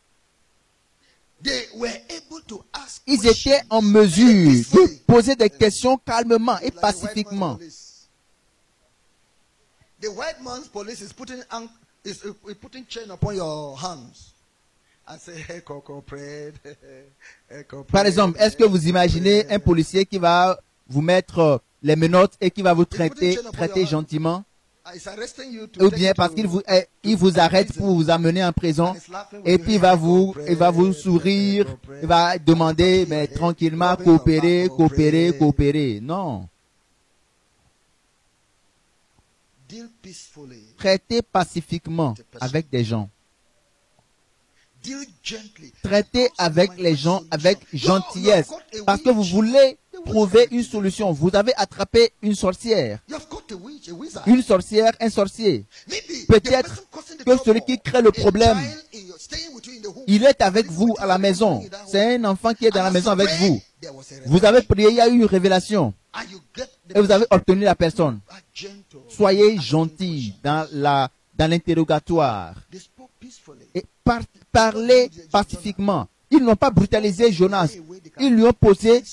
Ils étaient en mesure de poser des questions calmement et pacifiquement. Par exemple, est-ce que vous imaginez un policier qui va vous mettre les menottes et qui va vous traiter gentiment? Ou bien parce qu'il vous arrête pour vous amener en prison et puis il va vous sourire, il va demander mais tranquillement coopérer. Non. Traitez pacifiquement avec des gens. Traitez avec les gens avec gentillesse parce que vous voulez trouver une solution. Vous avez attrapé une sorcière. Une sorcière, un sorcier. Peut-être que celui qui crée le problème, il est avec vous à la maison. C'est un enfant qui est dans la maison avec vous. Vous avez prié, il y a eu une révélation. Et vous avez obtenu la personne. Soyez gentils dans l'interrogatoire. Et parlez pacifiquement. Ils n'ont pas brutalisé Jonas. Ils lui ont posé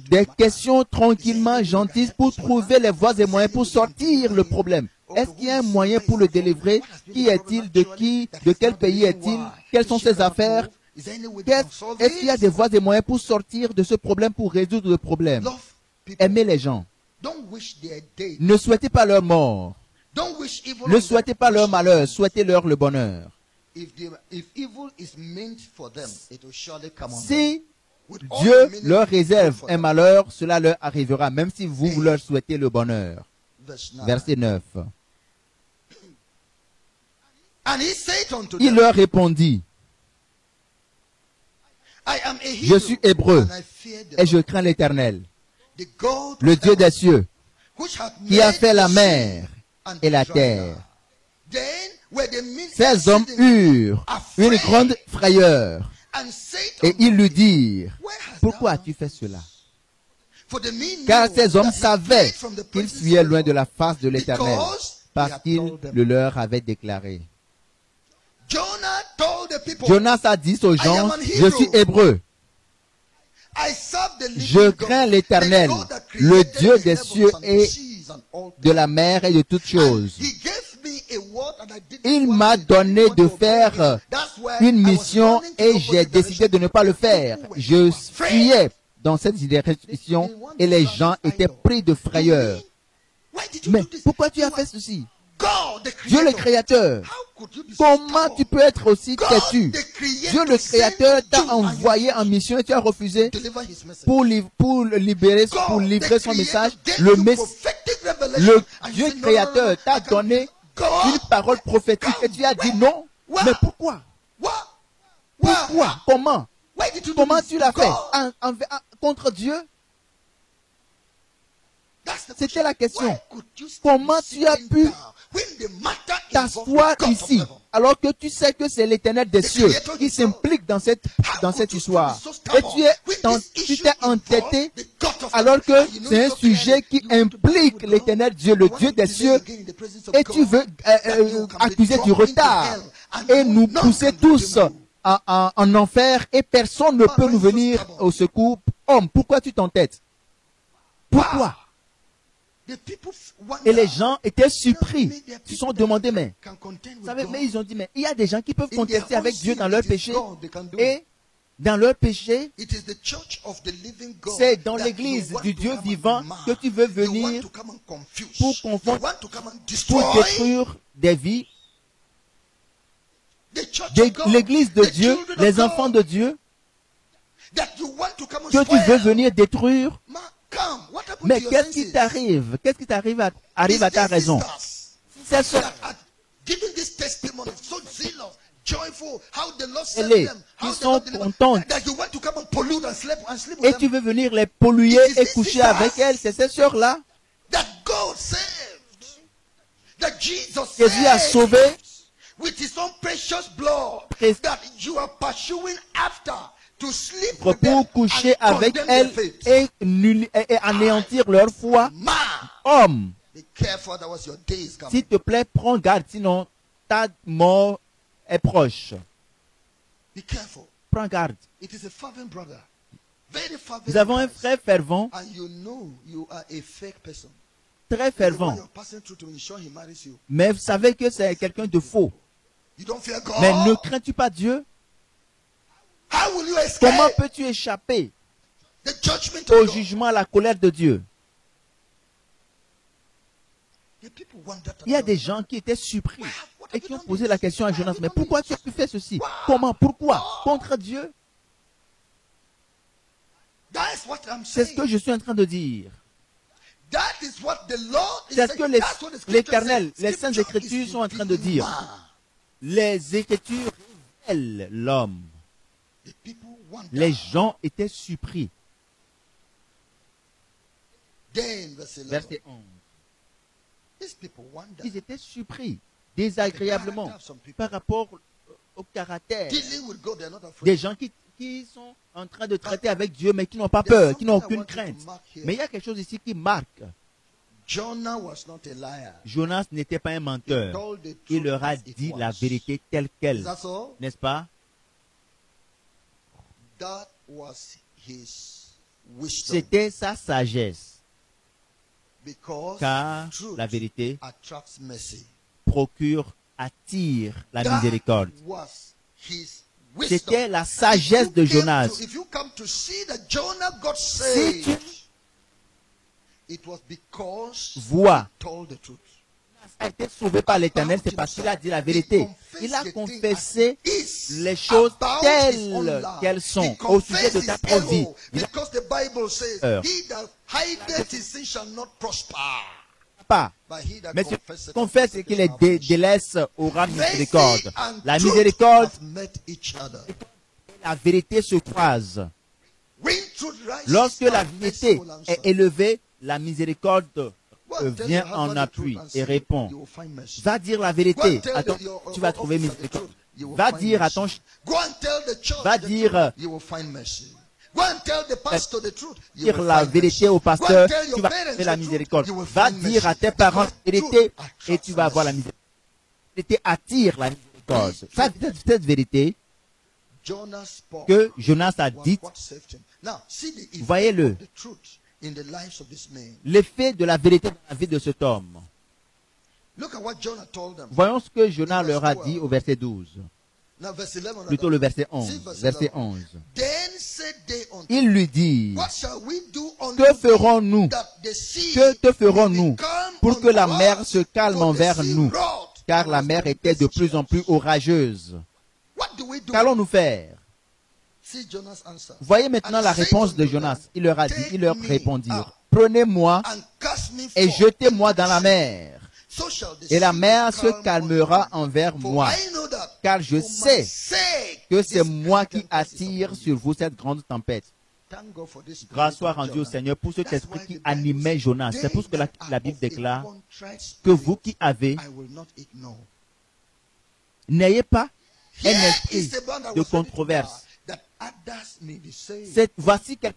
des questions tranquillement gentilles pour trouver les voies et moyens pour sortir le problème. Est-ce qu'il y a un moyen pour le délivrer? Qui est-il? De qui? De quel pays est-il? Quelles sont ses affaires? Est-ce qu'il y a des voies et moyens pour sortir de ce problème, pour résoudre le problème? Aimez les gens. Ne souhaitez pas leur mort. Ne souhaitez pas leur malheur. Souhaitez-leur le bonheur. Si Dieu leur réserve un malheur, cela leur arrivera, même si vous leur souhaitez le bonheur. Verset 9. Il leur répondit, je suis hébreu et je crains l'Éternel, le Dieu des cieux, qui a fait la mer et la terre. Ces hommes eurent une grande frayeur et ils lui dirent, pourquoi as-tu fait cela? Car ces hommes savaient qu'ils fuyaient loin de la face de l'Éternel, parce qu'il le leur avait déclaré. Jonas a dit aux gens, je suis hébreu. Je crains l'Éternel, le Dieu des cieux et de la mer et de toutes choses. Il m'a donné de faire une mission et j'ai décidé de ne pas le faire. Je fuyais dans cette direction et les gens étaient pris de frayeur. Mais pourquoi tu as fait ceci? Dieu le Créateur, comment tu peux être aussi têtu? Dieu le Créateur t'a envoyé en mission et tu as refusé pour livrer son message. Le Dieu Créateur t'a donné une parole prophétique et tu as dit non. Mais pourquoi? Pourquoi? Comment? Comment tu l'as fait? Contre Dieu? C'était la question. Comment tu as pu t'asseoir ici alors que tu sais que c'est l'Éternel des cieux qui s'implique dans cette histoire? Et tu t'es entêté alors que c'est un sujet qui implique l'Éternel Dieu, le Dieu des cieux, et tu veux accuser du retard et nous pousser tous en enfer et personne ne peut nous venir au secours. Homme, pourquoi tu t'entêtes? Pourquoi? Et les gens étaient surpris. Ils se sont demandé, mais ils ont dit, mais il y a des gens qui peuvent contester avec Dieu dans leur péché. Et dans leur péché, c'est dans l'église du Dieu vivant que tu veux venir pour confondre, pour détruire des vies. L'église de Dieu, les enfants de Dieu, que tu veux venir détruire. Mais qu'est-ce qui t'arrive? Qu'est-ce qui t'arrive à ta raison? C'est ça. Ils sont contents. Et tu veux venir les polluer et coucher avec elles. C'est ces sœurs-là. Jésus a sauvé. Pour coucher avec elles et anéantir leur foi. Homme, s'il te plaît, prends garde, sinon ta mort est proche. Prends garde. Nous avons un frère fervent, très fervent, mais vous savez que c'est quelqu'un de faux. Mais ne crains-tu pas Dieu? Comment peux-tu échapper au jugement, à la colère de Dieu? Il y a des gens qui étaient surpris et qui ont posé la question à Jonas, mais pourquoi tu as pu faire ceci? Comment? Pourquoi? Contre Dieu? C'est ce que je suis en train de dire. C'est ce que l'Éternel, les Saintes Écritures sont en train de dire. Les Écritures révèlent l'homme. Les gens étaient surpris. Verset 11. Ils étaient surpris, désagréablement, par rapport au caractère des gens qui sont en train de traiter avec Dieu, mais qui n'ont pas peur, qui n'ont aucune crainte. Mais il y a quelque chose ici qui marque. Jonas n'était pas un menteur. Il leur a dit la vérité telle qu'elle. N'est-ce pas? C'était sa sagesse. Car la vérité attire la miséricorde. C'était la sagesse de Jonas. Si tu vois, a été sauvé par l'Éternel, c'est parce qu'il a dit la vérité. Il a confessé les choses telles qu'elles sont au sujet de ta propre vie. Mais tu confesses qu'il est délaisse aura miséricorde. La miséricorde et la vérité se croisent. Lorsque la vérité est élevée, la miséricorde vient en appui et répond. Va dire la vérité. Attends, tu vas trouver miséricorde. Va dire à ton... Va dire la vérité au pasteur, tu vas trouver la miséricorde. Va dire à tes parents la vérité et tu vas avoir la miséricorde. La vérité attire la miséricorde. Cette vérité que Jonas a dite, voyez-le, l'effet de la vérité dans la vie de cet homme. Voyons ce que Jonas leur a dit au verset 12. Plutôt le verset 11. Verset 11. ils lui dirent, que ferons-nous? Que te ferons-nous pour que la mer se calme envers nous? Car la mer était de plus en plus orageuse. Qu'allons-nous faire? Voyez maintenant la réponse de Jonas. Il leur a dit, il leur répondit, prenez-moi et jetez-moi dans la mer. Et la mer se calmera envers moi. Car je sais que c'est moi qui attire sur vous cette grande tempête. Grâce soit rendue au Seigneur pour cet esprit qui animait Jonas. C'est pour ce que la Bible déclare que vous qui avez, n'ayez pas un esprit de controverse. Voici quelqu'un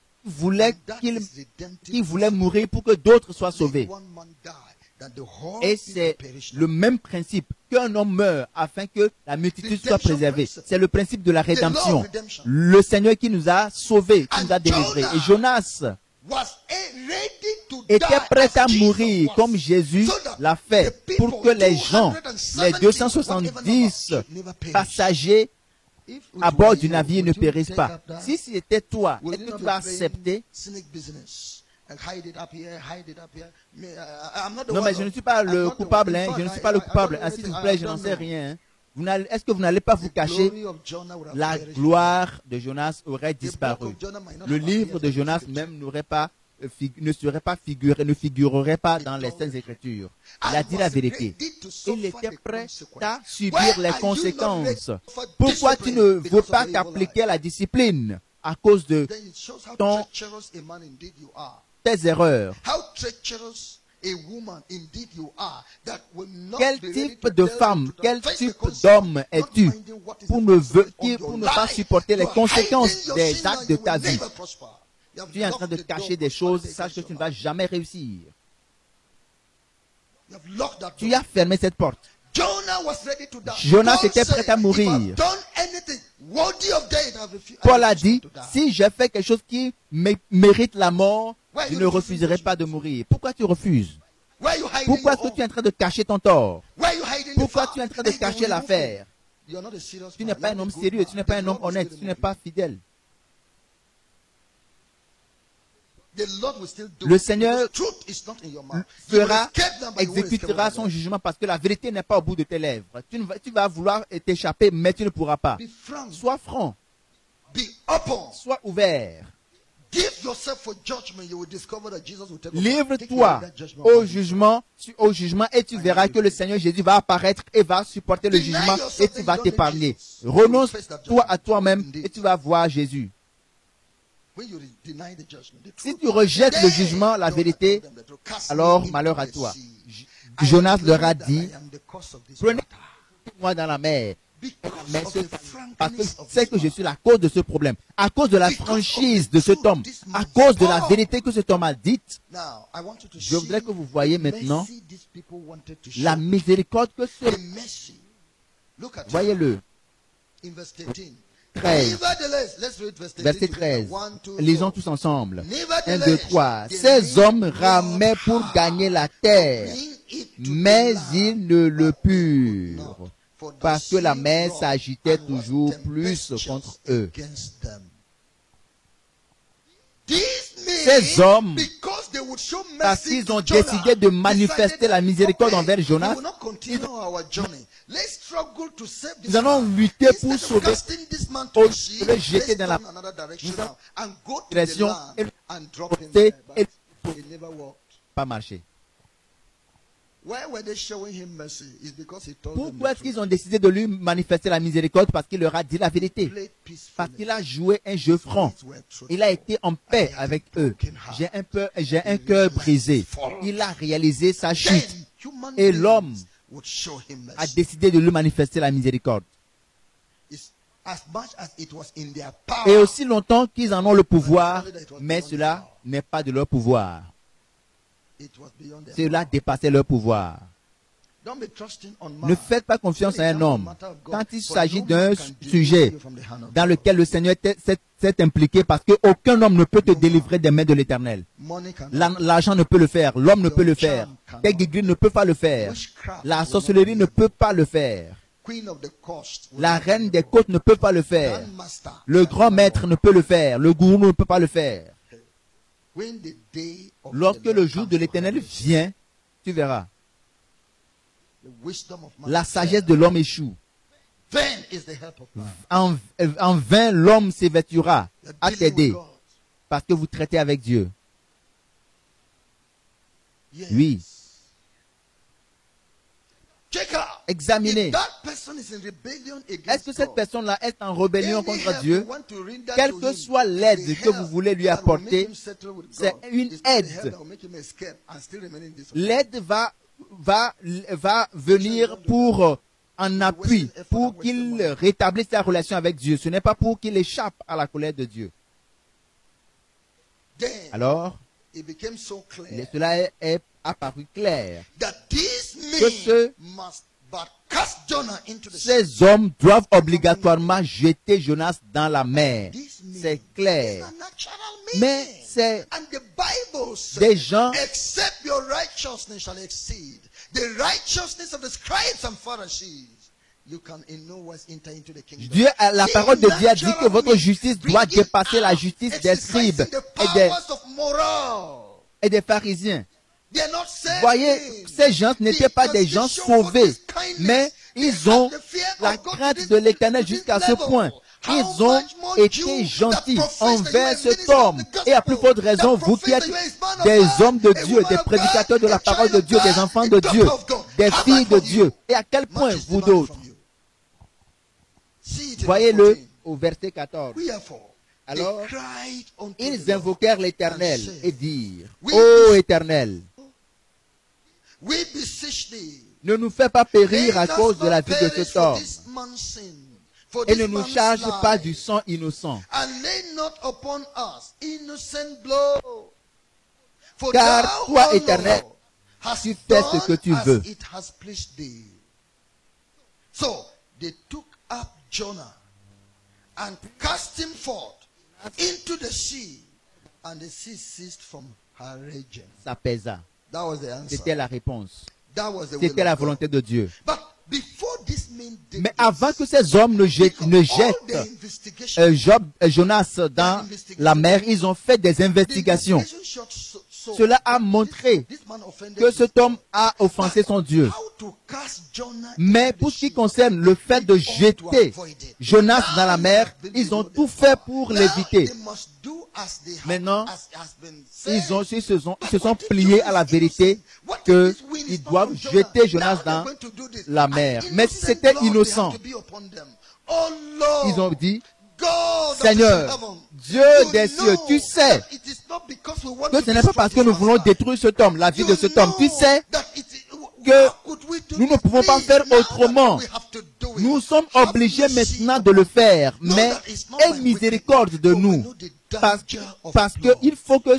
qui voulait mourir pour que d'autres soient sauvés. Et c'est le même principe qu'un homme meurt afin que la multitude soit préservée. C'est le principe de la rédemption. Le Seigneur qui nous a sauvés, qui nous a délivrés. Et Jonas était prêt à mourir comme Jésus l'a fait pour que les gens, les 270 passagers à bord du navire ne périssent pas. Si c'était toi, est-ce que tu vas accepter? Non, mais je ne suis pas le coupable, hein. Je ne suis pas le coupable. S'il vous plaît, je n'en sais rien. Est-ce que vous n'allez pas vous cacher? La gloire de Jonas aurait disparu. Le livre de Jonas même ne figurerait pas dans les Saintes Écritures. Il a dit la vérité. Il était prêt à subir les conséquences. Pourquoi tu ne veux pas qu'appliquer la discipline à cause de tes erreurs? Quel type de femme, quel type d'homme es-tu pour ne pas supporter les conséquences des actes de ta vie? Tu es en train de cacher des choses, sache que tu ne vas jamais réussir. Tu as fermé cette porte. Jonas était prêt à mourir. Paul a dit, si j'ai fait quelque chose qui mérite la mort, je ne refuserai pas de mourir. Pourquoi tu refuses? Pourquoi est-ce que tu es en train de cacher ton tort? Pourquoi tu es en train de cacher l'affaire? Tu n'es pas un homme sérieux, tu n'es pas un homme honnête, tu n'es pas fidèle. Le Seigneur exécutera son jugement parce que la vérité n'est pas au bout de tes lèvres. Tu vas vouloir t'échapper, mais tu ne pourras pas. Sois franc. Sois ouvert. Livre-toi au jugement et tu verras que le Seigneur Jésus va apparaître et va supporter le jugement et tu vas t'épargner. Renonce-toi à toi-même et tu vas voir Jésus. Si tu rejettes le jugement, la vérité, alors malheur à toi. Jonas leur a dit, prenez-moi dans la mer. Parce que c'est que je suis la cause de ce problème. À cause de la franchise de cet homme. À cause de la vérité que cet homme a dite. Je voudrais que vous voyez maintenant la miséricorde que ce... Voyez-le. 13. Verset 13. Lisons tous ensemble. 1, 2, 3. Ces hommes ramaient pour gagner la terre, mais ils ne le purent, parce que la mer s'agitait toujours plus contre eux. Ces hommes, parce qu'ils ont décidé de manifester la miséricorde envers Jonas, nous allons lutter pour sauver, le jeter dans la direction et pas marcher. Pourquoi est-ce qu'ils ont décidé de lui manifester la miséricorde? Parce qu'il leur a dit la vérité. Parce qu'il a joué un jeu franc. Il a été en paix avec eux. J'ai un cœur brisé. Il a réalisé sa chute. Et l'homme a décidé de lui manifester la miséricorde. Et aussi longtemps qu'ils en ont le pouvoir, mais cela n'est pas de leur pouvoir. Cela dépassait leur pouvoir. Ne faites pas confiance à un homme. Quand il s'agit d'un sujet dans lequel le Seigneur s'est impliqué, parce qu'aucun homme ne peut te délivrer des mains de l'Éternel. L'argent ne peut le faire, l'homme ne peut le faire, tes guigris ne peuvent pas le faire, la sorcellerie ne peut pas le faire. La reine des côtes ne peut pas le faire. Le grand maître ne peut le faire. Le gourou ne peut pas le faire. Lorsque le jour de l'Éternel vient, tu verras. La sagesse de l'homme échoue. En vain, l'homme s'évertuera à t'aider parce que vous traitez avec Dieu. Oui. Examinez. Est-ce que cette personne-là est en rébellion contre Dieu? Quelle que soit l'aide que vous voulez lui apporter, c'est une aide. L'aide va venir pour en appui, pour qu'il rétablisse sa relation avec Dieu. Ce n'est pas pour qu'il échappe à la colère de Dieu. Alors, cela est apparu clair que ces hommes doivent obligatoirement jeter Jonas dans la mer. C'est clair. Mais c'est des gens Dieu, la parole de Dieu a dit que votre justice doit dépasser la justice des scribes et des pharisiens. Voyez, ces gens n'étaient pas des gens sauvés, mais ils ont la crainte de l'Éternel jusqu'à ce point. Ils ont été gentils envers cet homme. Et à plus forte raison, vous qui êtes des hommes de Dieu, des prédicateurs de la parole de Dieu, des enfants de Dieu, des filles de Dieu. Et à quel point vous d'autres? Voyez-le au verset 14. Alors, ils invoquèrent l'Éternel et dirent, « Ô Éternel, ne nous fais pas périr à cause de la vie de cet homme, et ne nous charge pas du sang innocent. Car toi, Éternel, tu fais ce que tu veux. » and cast him forth into the sea, and the sea ceased from her raging. Ça pesa. That was the answer. C'était la réponse. That was the will C'était la of God. volonté de Dieu. But before this man did Mais this, avant que ces hommes ne jettent Jonas dans la mer, ils ont fait des investigations. Cela a montré que cet homme a offensé son Dieu. Mais pour ce qui concerne le fait de jeter Jonas dans la mer, ils ont tout fait pour l'éviter. Maintenant, ils se sont pliés à la vérité qu'ils doivent jeter Jonas dans la mer. Mais c'était innocent. Ils ont dit, Seigneur, Dieu des cieux, tu sais que ce n'est pas parce que nous voulons détruire cet homme, la vie de cet homme. Tu sais que nous ne pouvons pas faire autrement. Nous sommes obligés maintenant de le faire. Mais aie miséricorde de nous. Parce qu'il faut que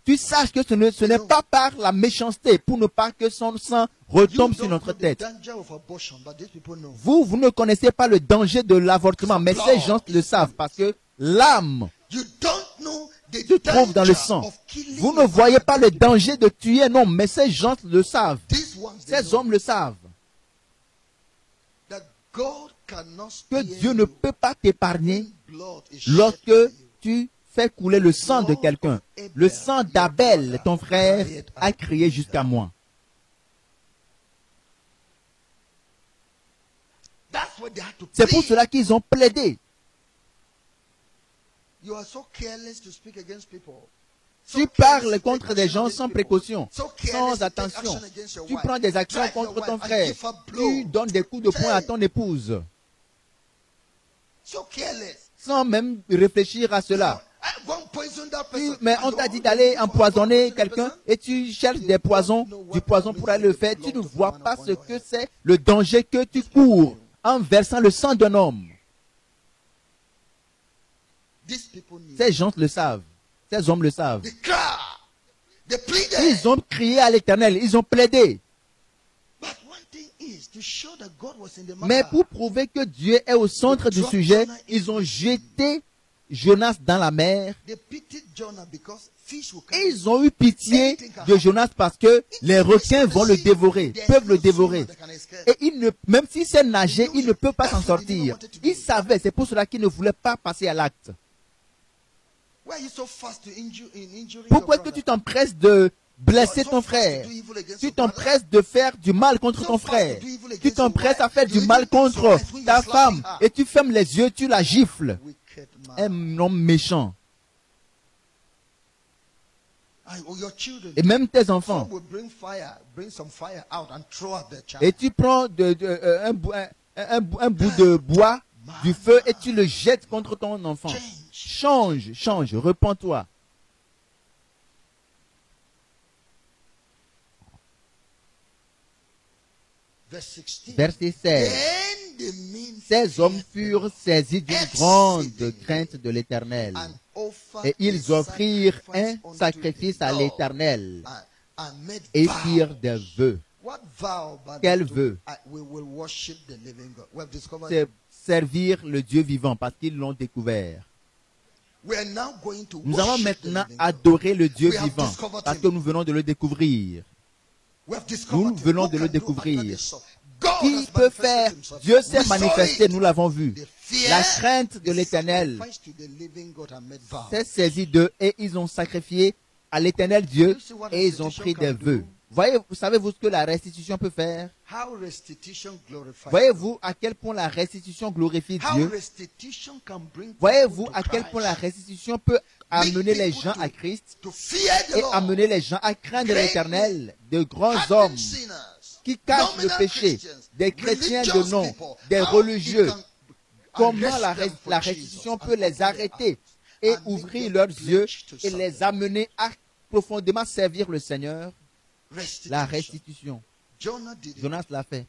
tu saches que ce n'est pas par la méchanceté, pour ne pas que son sang retombe sur notre tête. Vous ne connaissez pas le danger de l'avortement, mais ces gens le savent, parce que l'âme se trouve dans le sang. Vous ne voyez pas le danger de tuer un homme, mais ces gens le savent. Ces hommes le savent. Que Dieu ne peut pas t'épargner lorsque tu fais couler le sang de quelqu'un. Le sang d'Abel, ton frère, a crié jusqu'à moi. C'est pour cela qu'ils ont plaidé. Tu parles contre des gens sans précaution, sans attention. Tu prends des actions contre ton frère. Tu donnes des coups de poing à ton épouse. Sans même réfléchir à cela. Mais on t'a dit d'aller empoisonner quelqu'un et tu cherches du poison pour aller le faire. Tu ne vois pas ce que c'est le danger que tu cours en versant le sang d'un homme. Ces gens le savent. Ces hommes le savent. Ils ont crié à l'Éternel. Ils ont plaidé. Mais pour prouver que Dieu est au centre du sujet, ils ont jeté Jonas dans la mer. They pitied Jonah because fish will Et come. ils ont eu pitié de Jonas parce que les requins vont le dévorer, peuvent le dévorer. Et même s'il sait nager, il ne peut pas s'en sortir. Il savait, c'est pour cela qu'il ne voulait pas passer à l'acte. Why are you so fast to injuring Pourquoi your est-ce que tu brother? t'empresses de blesser ton frère? Tu t'empresses de faire du mal contre ton frère. Tu t'empresses à faire du mal contre ta femme. Et tu fermes les yeux, tu la gifles. Wicked Un man. homme méchant. Your children. Et même tes enfants. Some will bring some fire out and throw at their child. Et tu prends un bout de bois, du feu, et tu le jettes contre ton enfant. Change, repens-toi. Verse 16. Verset 16. Then the men Ces hommes feared furent the saisis d'une grande crainte de l'Éternel. Lord and offered Et ils a offrirent un sacrifice sacrifice unto à the l'Éternel Lord and made et vow. firent des vœux. What vow? But Quel to- vœu? we will worship the living God. We have discovered. C'est servir le Dieu vivant parce qu'ils l'ont découvert. We are now going to Nous allons worship the maintenant living God. adorer le Dieu We have vivant discovered parce him. que nous venons de le découvrir. We have discovered Nous him. venons Who de le can do découvrir. after this? God Qui has peut manifested faire? himself. Dieu s'est We saw manifesté, it. nous l'avons vu. The fear, La crainte de they l'Éternel sacrificed to the living God and made vow. s'est saisie d'eux et ils ont sacrifié à l'Éternel Dieu et ils ont pris des vœux. Savez-vous ce que la restitution peut faire? How restitution glorifies Voyez-vous à quel point la restitution glorifie God. How Dieu? restitution can bring Voyez-vous people à to quel point la Christ, restitution peut amener les gens à Christ to fear the et Lord, amener les gens à craindre Great l'Éternel, de grands hardened hommes sinners, qui cachent le nominal péché, Christians, des chrétiens de religious nom, people. des How religieux. he can Comment arrest them for la Jesus restitution and peut les open their arrêter eyes et and make ouvrir them leurs yeux pledge to et les something. amener à profondément servir le Seigneur? La Restitution. restitution. Jonah did it. Jonas l'a fait.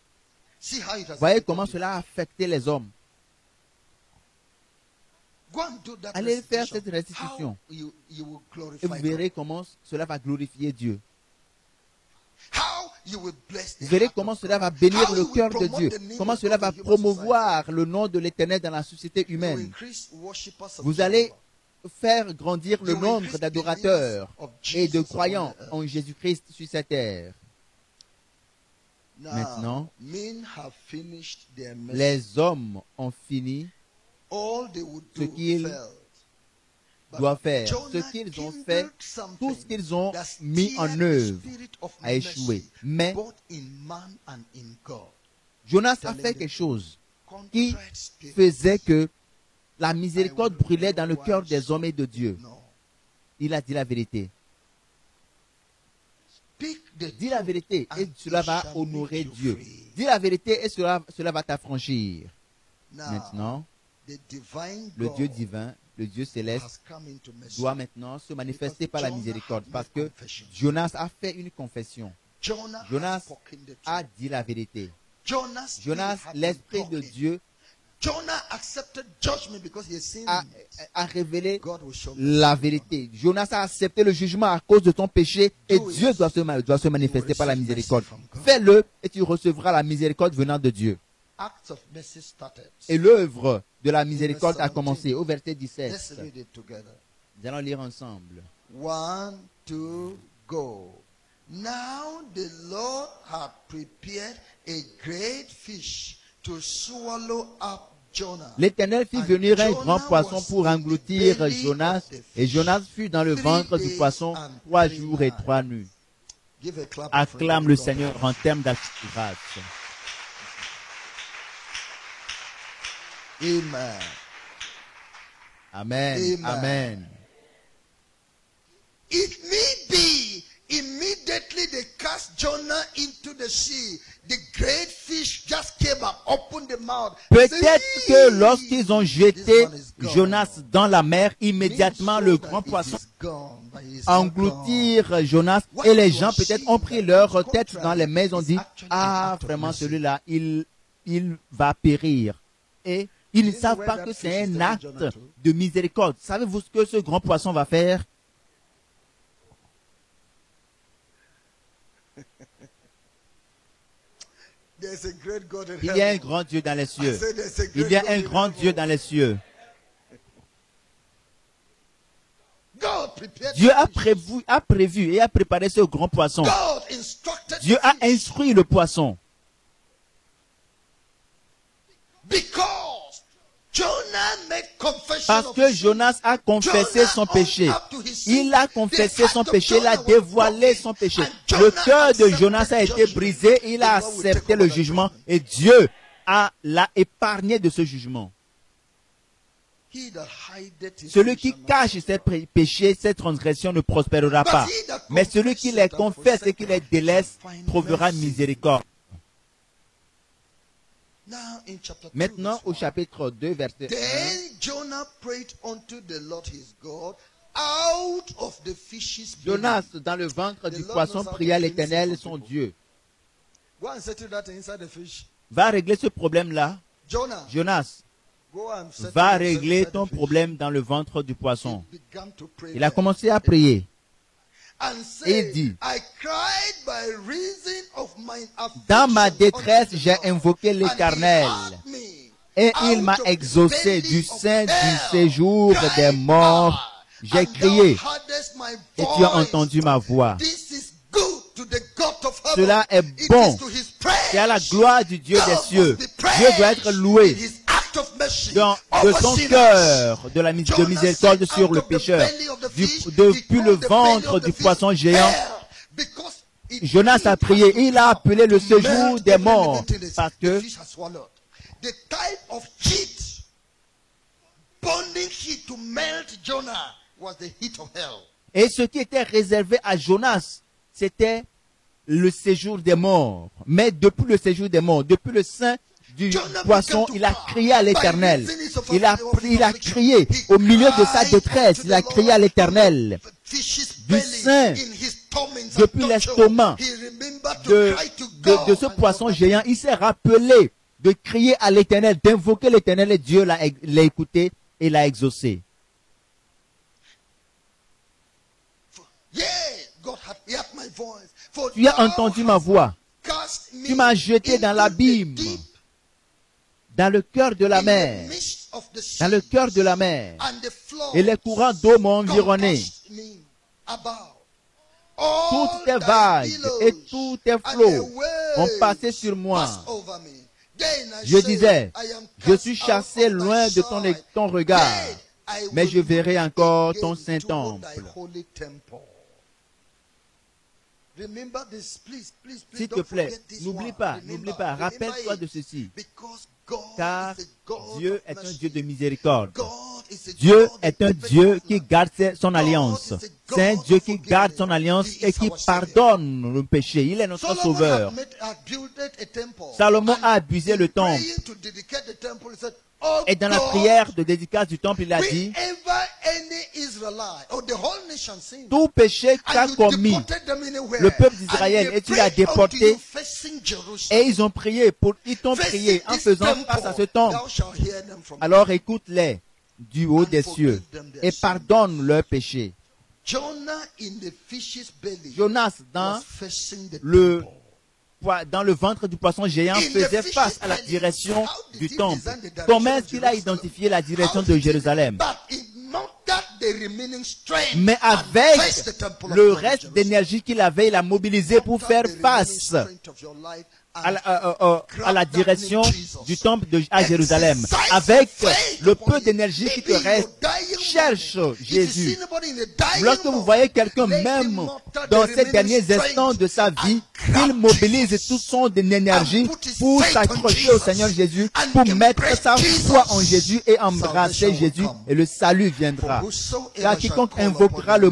See how it has Voyez affected comment people. cela a affecté les hommes. Go and do that Allez faire restitution. cette restitution. How you will glorify Et vous verrez God. comment cela va glorifier Dieu. How you will bless the Vous verrez heart comment of cela God. va bénir How le you will cœur de promote Dieu. the name Comment of cela God va in human society. promouvoir le nom de l'Éternel dans la société You will humaine. increase worshippers of Vous allez Jehovah. faire grandir le You will nombre increase d'adorateurs believers of et de Jesus croyants upon the earth. en Jésus-Christ sur cette terre. Now, Maintenant, men have finished their message. Les hommes ont fini All they would ce do qu'ils failed. But doivent faire. Ce Jonah qu'ils ont kindled fait, something tout ce qu'ils ont that mis en stirred the œuvre spirit of a échoué. mercy, Mais both in man and in God. Jonas a fait quelque chose qui Contrite spirit. faisait que la miséricorde brûlait dans le cœur des hommes et de Dieu. No. Il a dit la vérité. Speak the Dis la truth vérité et and cela it va shall honorer make you Dieu. free. Dis la vérité et cela va t'affranchir. Now, Maintenant, the divine le God Dieu divin, le Dieu céleste, has come into mercy. doit maintenant se manifester par la miséricorde parce que Confession. Jonas a fait une confession. Jonas Jonas has spoken the truth. a dit la vérité. Jonas, Jonas, l'Esprit de Dieu, Jonah accepted judgment because he has sinned. a révélé God will show la mercy. vérité. Jonas a accepté le jugement à cause de ton péché et Dieu doit se manifester par la miséricorde. Fais-le et tu recevras la miséricorde venant de Dieu. Acts of mercy started. Et l'œuvre de la miséricorde a commencé au verset 17. Let's read it together. Nous allons lire ensemble. 1, 2, go. Now the Lord had prepared a great fish to swallow up Jonah. L'Éternel fit venir un grand poisson pour engloutir Jonas, et Jonas fut dans le ventre du poisson 3 jours et 3 nuits. Give a clap Acclame offering le to God. Seigneur en termes d'grâce. Amen. Amen. Amen. Amen. It may be immediately they cast Jonah into the sea. The great fish just came up, opened the mouth. Peut-être Say, que lorsqu'ils ont jeté "This one is gone." Jonas dans la mer, immédiatement le grand It poisson is gone, but he is not engloutir Jonas et les gens peut-être ont pris leur tête dans les mains et ont dit ah vraiment celui-là il va périr et ils ne savent pas que c'est un acte de miséricorde. Savez-vous ce que ce grand poisson va faire? There's a great God in Il y a un heaven. grand Dieu dans les I cieux. said there's a Il great y a God un in grand heaven. Dieu dans les cieux. Dieu a prévu et a préparé ce grand poisson. Dieu a instruit le poisson. Parce que Jonas a confessé son péché. Il a confessé son péché, il a dévoilé son péché. Le cœur de Jonas a été brisé, il a accepté le jugement et Dieu l'a épargné de ce jugement. Celui qui cache ses péchés, ses transgressions ne prospérera pas. Mais celui qui les confesse et qui les délaisse trouvera miséricorde. Maintenant, au chapitre 2, verset 1. Jonas, dans le ventre du poisson, pria l'Éternel, son Dieu. Va régler ce problème-là. Jonas, va régler ton problème dans le ventre du poisson. Il a commencé à prier. Et il dit, dans ma détresse, j'ai invoqué l'Éternel et il m'a exaucé du sein du séjour des morts. J'ai crié et tu as entendu ma voix. Cela est bon. C'est à la gloire du Dieu des cieux. Dieu doit être loué de son cœur de miséricorde sur le pécheur. Depuis le ventre du poisson géant, Jonas a prié. Il a appelé le séjour des morts parce que et ce qui était réservé à Jonas, c'était le séjour des morts. Mais depuis le séjour des morts, depuis le sein du poisson, il a crié à l'Éternel. Il a crié au milieu de sa détresse. Il a crié à l'Éternel. Du sein, depuis l'estomac de ce poisson géant, il s'est rappelé de crier à l'Éternel, d'invoquer l'Éternel et Dieu l'a écouté et l'a exaucé. Tu as entendu ma voix. Tu m'as jeté dans l'abîme, dans le cœur de la mer, dans le cœur de la mer, et les courants d'eau m'ont environné. Toutes tes vagues et tous tes flots ont passé sur moi. Je disais, je suis chassé loin de ton regard, mais je verrai encore ton saint temple. S'il te plaît, n'oublie pas, rappelle-toi de ceci. Car Dieu est un Dieu de miséricorde. Dieu est un Dieu qui garde son alliance. C'est un Dieu qui garde son alliance et qui pardonne le péché. Il est notre sauveur. Salomon a abusé le temple. Et dans la prière de dédicace du temple, il a dit, tout péché qu'a commis le peuple d'Israël et tu l'as déporté, et ils t'ont prié en faisant face à ce temple. Alors écoute-les du haut des cieux et pardonne leurs péchés. Jonas, dans le ventre du poisson géant, faisait face à la direction du temple. Comment est-ce qu'il a identifié la direction de Jérusalem? Mais avec le reste d'énergie qu'il avait, il a mobilisé pour faire face à la direction du temple à Jérusalem. Avec le peu d'énergie qui te reste, cherche Jésus. Lorsque vous voyez quelqu'un, même dans ces derniers instants de sa vie, il mobilise toute son énergie pour s'accrocher au Seigneur Jésus, pour mettre sa foi en Jésus et embrasser Jésus, et le salut viendra. Car quiconque invoquera le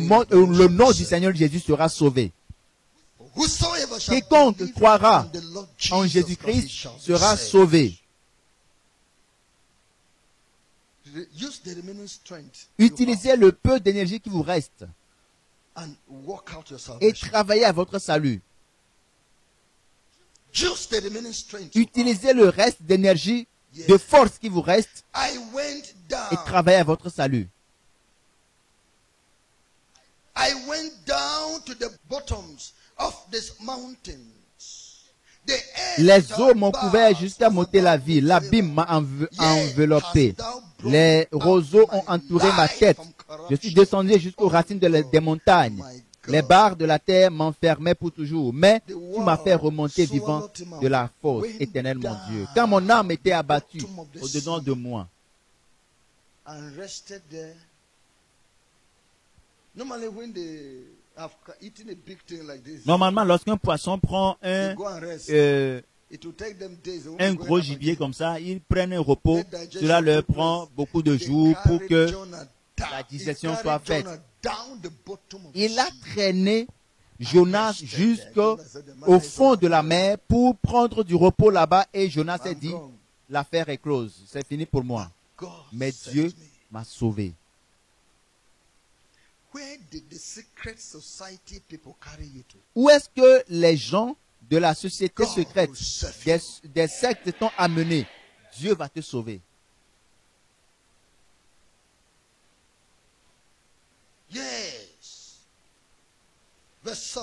nom du Seigneur Jésus sera sauvé. Quiconque croira en Jésus-Christ sera sauvé. Utilisez le peu d'énergie qui vous reste et travaillez à votre salut. Utilisez le reste d'énergie, de force qui vous reste et travaillez à votre salut. Les eaux m'ont couvert jusqu'à m'ôter la vie. L'abîme m'a enveloppé. Les roseaux ont entouré ma tête. Je suis descendu jusqu'aux racines des montagnes. Les barres de la terre m'enfermaient pour toujours. Mais tu m'as fait remonter vivant de la fosse, éternel mon Dieu. Quand mon âme était abattue au-dedans de moi. Normalement, lorsqu'un poisson prend un gros gibier comme ça, ils prennent un repos. Cela leur prend beaucoup de jours pour que la digestion soit faite. Il a traîné Jonas jusqu'au fond de la mer pour prendre du repos là-bas et Jonas s'est dit, l'affaire est close, c'est fini pour moi. Mais Dieu m'a sauvé. Où est-ce que les gens de la société secrète, des sectes t'ont amené? Dieu va te sauver.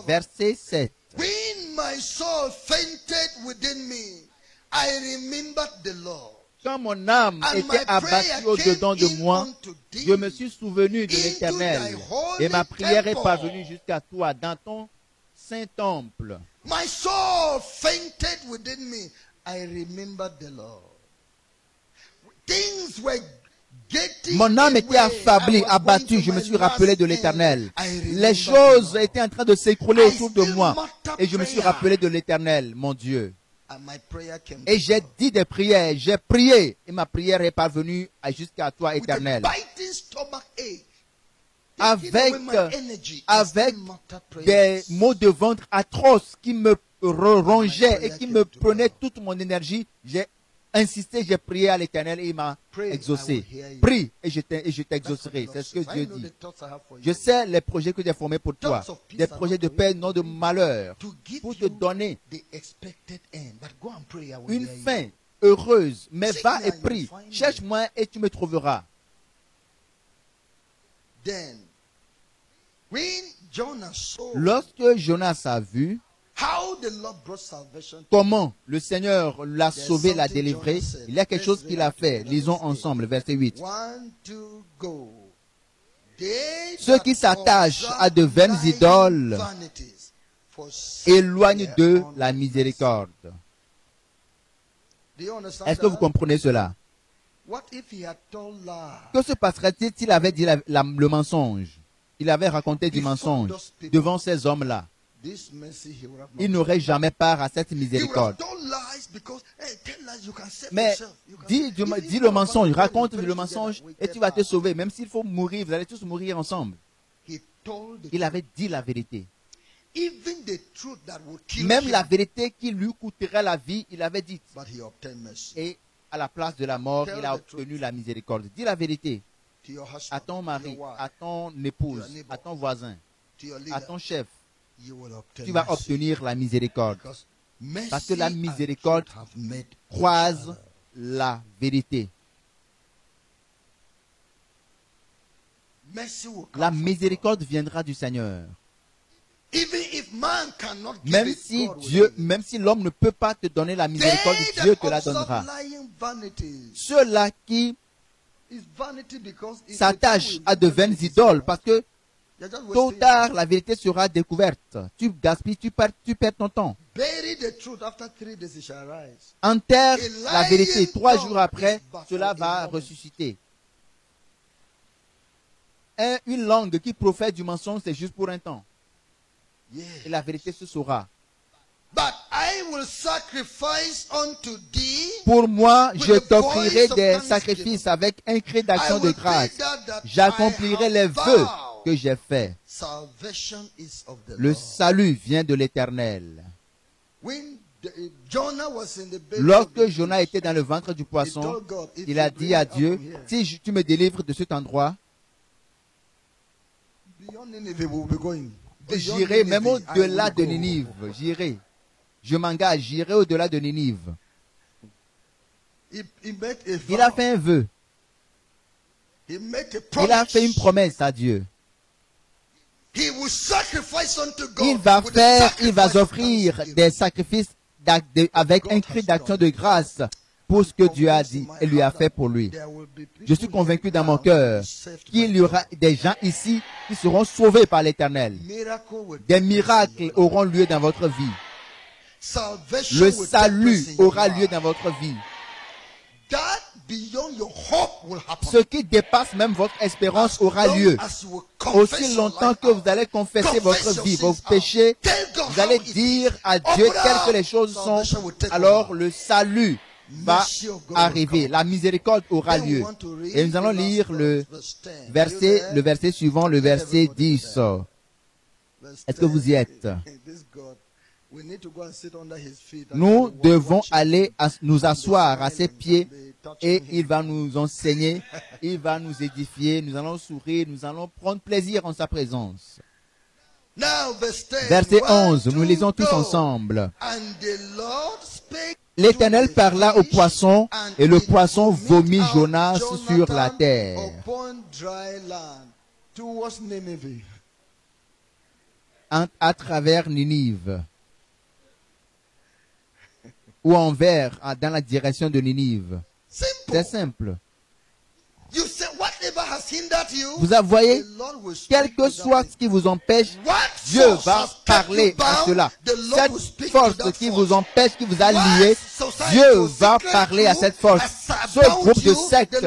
Verset 7. When my soul fainted within me, I remembered the Lord. Quand mon âme était abattue au-dedans de moi, je me suis souvenu de l'Éternel. Et ma prière est parvenue jusqu'à toi dans ton saint temple. My soul fainted within me. I remembered the Lord. Things were Mon âme était affaiblie, abattue. Je me suis rappelé de l'Éternel. Les choses étaient en train de s'écrouler autour de moi. Et je me suis rappelé de l'Éternel, mon Dieu. Et j'ai dit des prières, j'ai prié. Et ma prière est parvenue jusqu'à toi, Éternel. Avec des maux de ventre atroces qui me rongeaient et qui me prenaient toute mon énergie, j'ai insisté, j'ai prié à l'Éternel et il m'a exaucé. Prie et je t'exaucerai. C'est ce que Dieu dit. Je sais les projets que j'ai formés pour toi. Des projets de paix, non de malheur. Pour te donner une fin heureuse. Mais va et prie. Cherche-moi et tu me trouveras. Lorsque Jonas a vu comment le Seigneur l'a sauvé, l'a délivré, il y a quelque chose qu'il a fait. Lisons ensemble, verset 8. Ceux qui s'attachent à de vaines idoles éloignent de la miséricorde. Est-ce que vous comprenez cela? Que se passerait-il s'il avait dit le mensonge? Il avait raconté du mensonge devant ces hommes-là. Il n'aurait jamais part à cette miséricorde. Mais dis le mensonge, raconte le mensonge et tu vas te sauver. Même s'il faut mourir, vous allez tous mourir ensemble. Il avait dit la vérité. Même la vérité qui lui coûterait la vie, il avait dit. Et à la place de la mort, il a obtenu la miséricorde. Dis la vérité à ton mari, à ton épouse, à ton voisin, à ton chef. Tu vas obtenir la miséricorde. Parce que la miséricorde croise la vérité. La miséricorde viendra du Seigneur. Même si l'homme ne peut pas te donner la miséricorde, Dieu te la donnera. Ceux-là qui s'attachent à de vaines idoles, parce que tôt ou tard, la vérité sera découverte. Tu gaspilles, tu perds ton temps. Enterre la vérité. 3 jours après, cela va ressusciter. Une langue qui profère du mensonge, c'est juste pour un temps. Et la vérité se saura. Pour moi, je t'offrirai des sacrifices avec un cri d'action de grâce. J'accomplirai les vœux que j'ai faits. Le salut vient de l'Éternel. Lorsque Jonas était dans le ventre du poisson, il a dit à Dieu, si tu me délivres de cet endroit, j'irai même au-delà de Ninive. J'irai. Je m'engage, j'irai au-delà de Ninive. Il a fait un vœu. Il a fait une promesse à Dieu. Il va offrir des sacrifices avec un cri d'action de grâce pour ce que Dieu a dit et lui a fait pour lui. Je suis convaincu dans mon cœur qu'il y aura des gens ici qui seront sauvés par l'Éternel. Des miracles auront lieu dans votre vie. Le salut aura lieu dans votre vie. Ce qui dépasse même votre espérance aura lieu. Aussi longtemps que vous allez confesser votre vie, vos péchés, vous allez dire à Dieu quelles que les choses sont, alors le salut va arriver. La miséricorde aura lieu. Et nous allons lire le verset suivant, le verset 10. Est-ce que vous y êtes? Nous devons aller nous asseoir à ses pieds et il va nous enseigner, il va nous édifier, nous allons sourire, nous allons prendre plaisir en sa présence. Verset 11, nous lisons tous ensemble. L'Éternel parla au poisson et le poisson vomit Jonas sur la terre. À travers Ninive. Ou envers, dans la direction de Ninive. C'est simple. Vous voyez, quel que soit ce qui vous empêche, Dieu va parler à cela. Cette force qui vous empêche, qui vous a lié, Dieu va parler à cette force. Ce groupe de sectes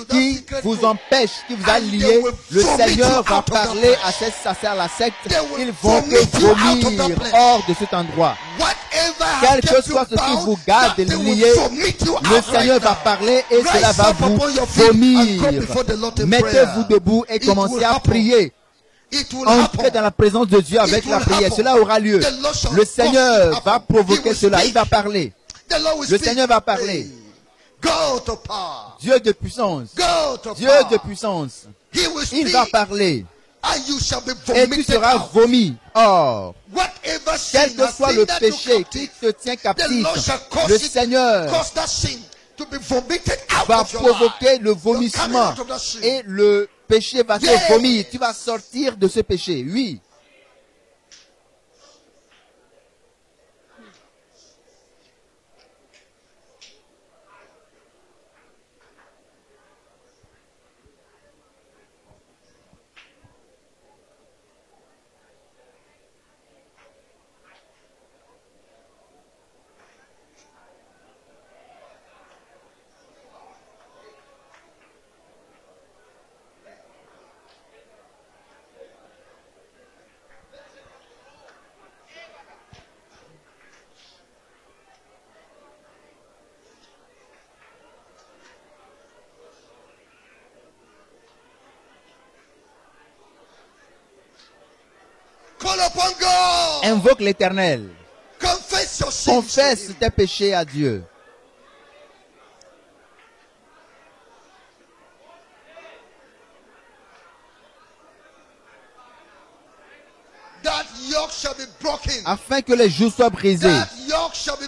qui vous empêche, qui vous a lié, le Seigneur va parler à la secte. Ils vont te vomir hors de cet endroit. Quel que soit ce qui vous garde lié, le Seigneur va parler et cela va vous vomir. Mettez-vous debout et commencez à prier. Entrez dans la présence de Dieu avec la prière. Cela aura lieu. Le Seigneur va provoquer cela. Il va parler. Le Seigneur va parler. Dieu de puissance. Dieu de puissance. Il va parler. Et tu seras vomi. Or, quel que soit le péché qui te tient captif, le Seigneur va provoquer le vomissement et le péché va te vomir. Tu vas sortir de ce péché. Oui. Invoque l'Éternel. Confesse tes péchés à Dieu. Afin que les joues soient brisées.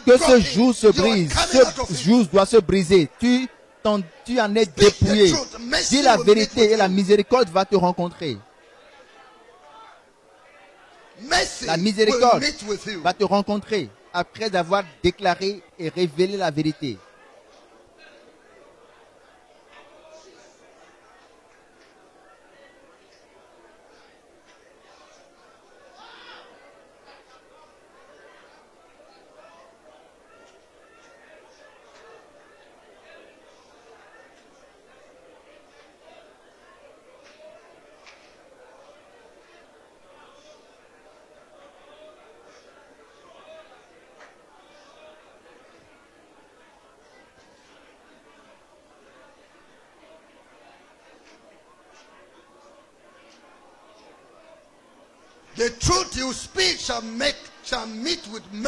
Que ce joug se brise. Ce joug doit se briser. Tu en es dépouillé. Dis la vérité et la miséricorde va te rencontrer. La miséricorde va te rencontrer après avoir déclaré et révélé la vérité.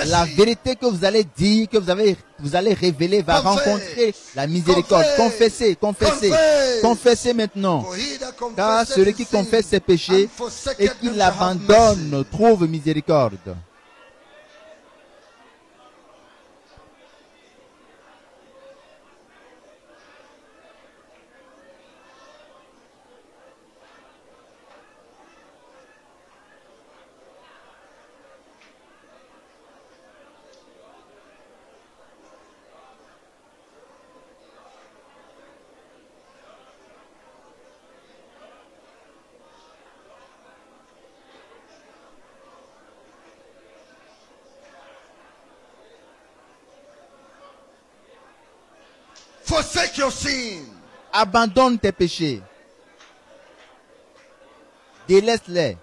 La vérité que vous allez dire, que vous allez révéler va rencontrer la miséricorde. Confessez, confessez, confessez maintenant. Car celui qui confesse ses péchés et qui l'abandonne trouve miséricorde. Forsake your sin. Abandonne tes péchés. Délaisse-les.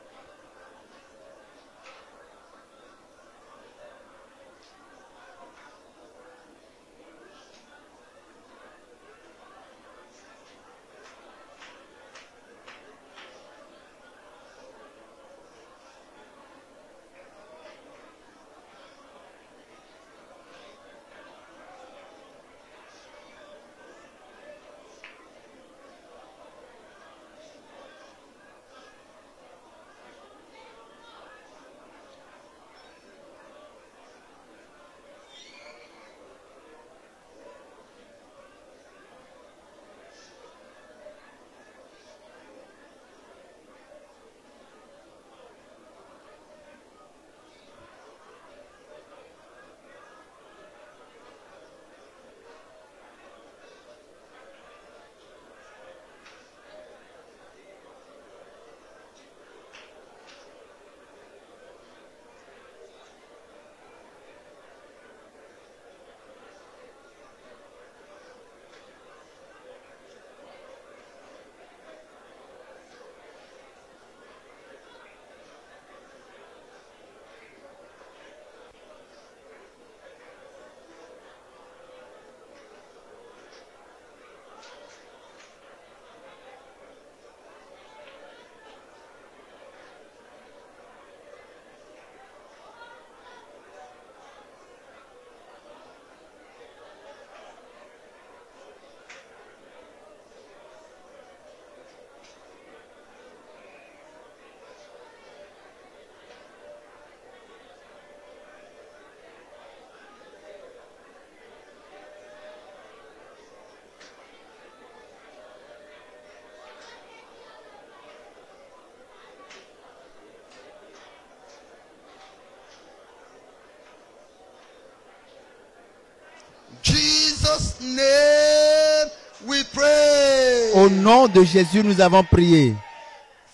Jesus' name we pray. Au nom de Jésus, nous avons prié.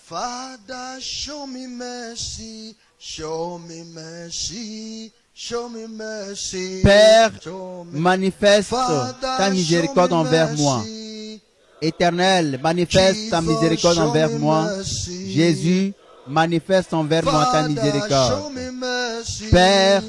Father, show me mercy, show me mercy, show me mercy. Père, Show me- manifeste Father, ta miséricorde show me envers moi. mercy. Éternel, manifeste ta Jesus, miséricorde show envers me moi. mercy. Jésus, manifeste envers moi ta Father, miséricorde. show me mercy. Père,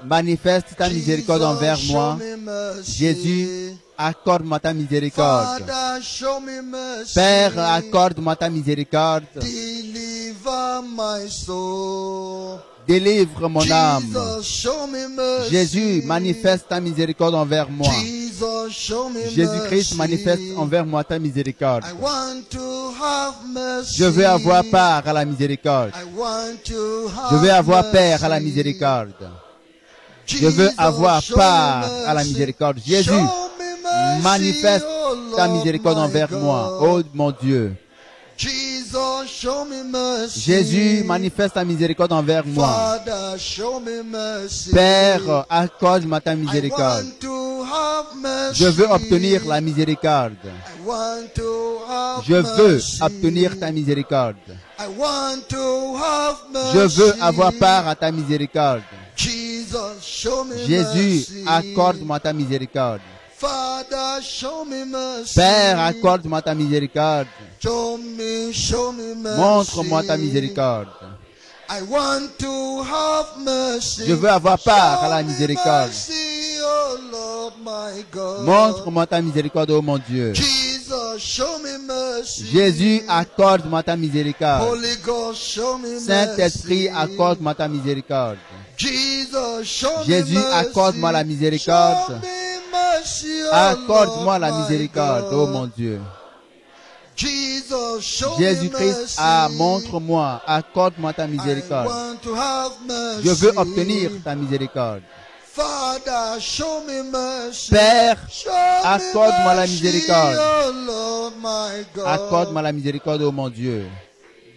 manifeste ta miséricorde Jesus, envers show moi. me mercy. Jésus, accorde-moi ta miséricorde. Father, show me mercy. Père, accorde-moi ta miséricorde. Deliver my soul. Délivre mon âme. Jesus, show me mercy. Jésus, manifeste ta miséricorde envers moi. Jesus, show me Jésus-Christ, mercy. manifeste envers moi ta miséricorde. I want to have mercy. Je veux avoir part à la miséricorde. I want to have Je veux avoir mercy. part à la miséricorde. Je veux Jesus, avoir show me part à la mercy. miséricorde. Jésus, Show me mercy, manifeste oh ta Lord miséricorde my envers God. moi. Oh mon Dieu. Jesus, show me mercy. Jésus, manifeste ta miséricorde envers moi. Father, show me mercy. Père, accorde-moi ta I miséricorde. want to have mercy. Je veux obtenir la miséricorde. I want to have Je veux mercy. obtenir ta miséricorde. I want to have mercy. Je veux avoir part à ta miséricorde. Jesus, show me Jésus, mercy. accorde-moi ta miséricorde. Father, show me mercy. Père, accorde-moi ta miséricorde. Show me mercy. Montre-moi ta miséricorde. I want to have mercy. Je veux avoir part à la Show me miséricorde. mercy, oh Lord my God. Montre-moi ta miséricorde, oh mon Dieu. Jesus, show me mercy. Jésus, accorde-moi ta miséricorde. Holy Ghost, show me Saint-Esprit, mercy. accorde-moi ta miséricorde. Jesus, show Jésus, me mercy. accorde-moi la miséricorde. Show me mercy, oh Accorde-moi Lord la my miséricorde, God. oh mon Dieu. Jesus, show me Jésus-Christ, mercy. montre-moi, accorde-moi ta I miséricorde. want to have mercy. Je veux obtenir ta miséricorde. Father, show me mercy. Père, Show me accorde-moi la mercy, miséricorde. oh Lord my God. Accorde-moi la miséricorde, oh mon Dieu.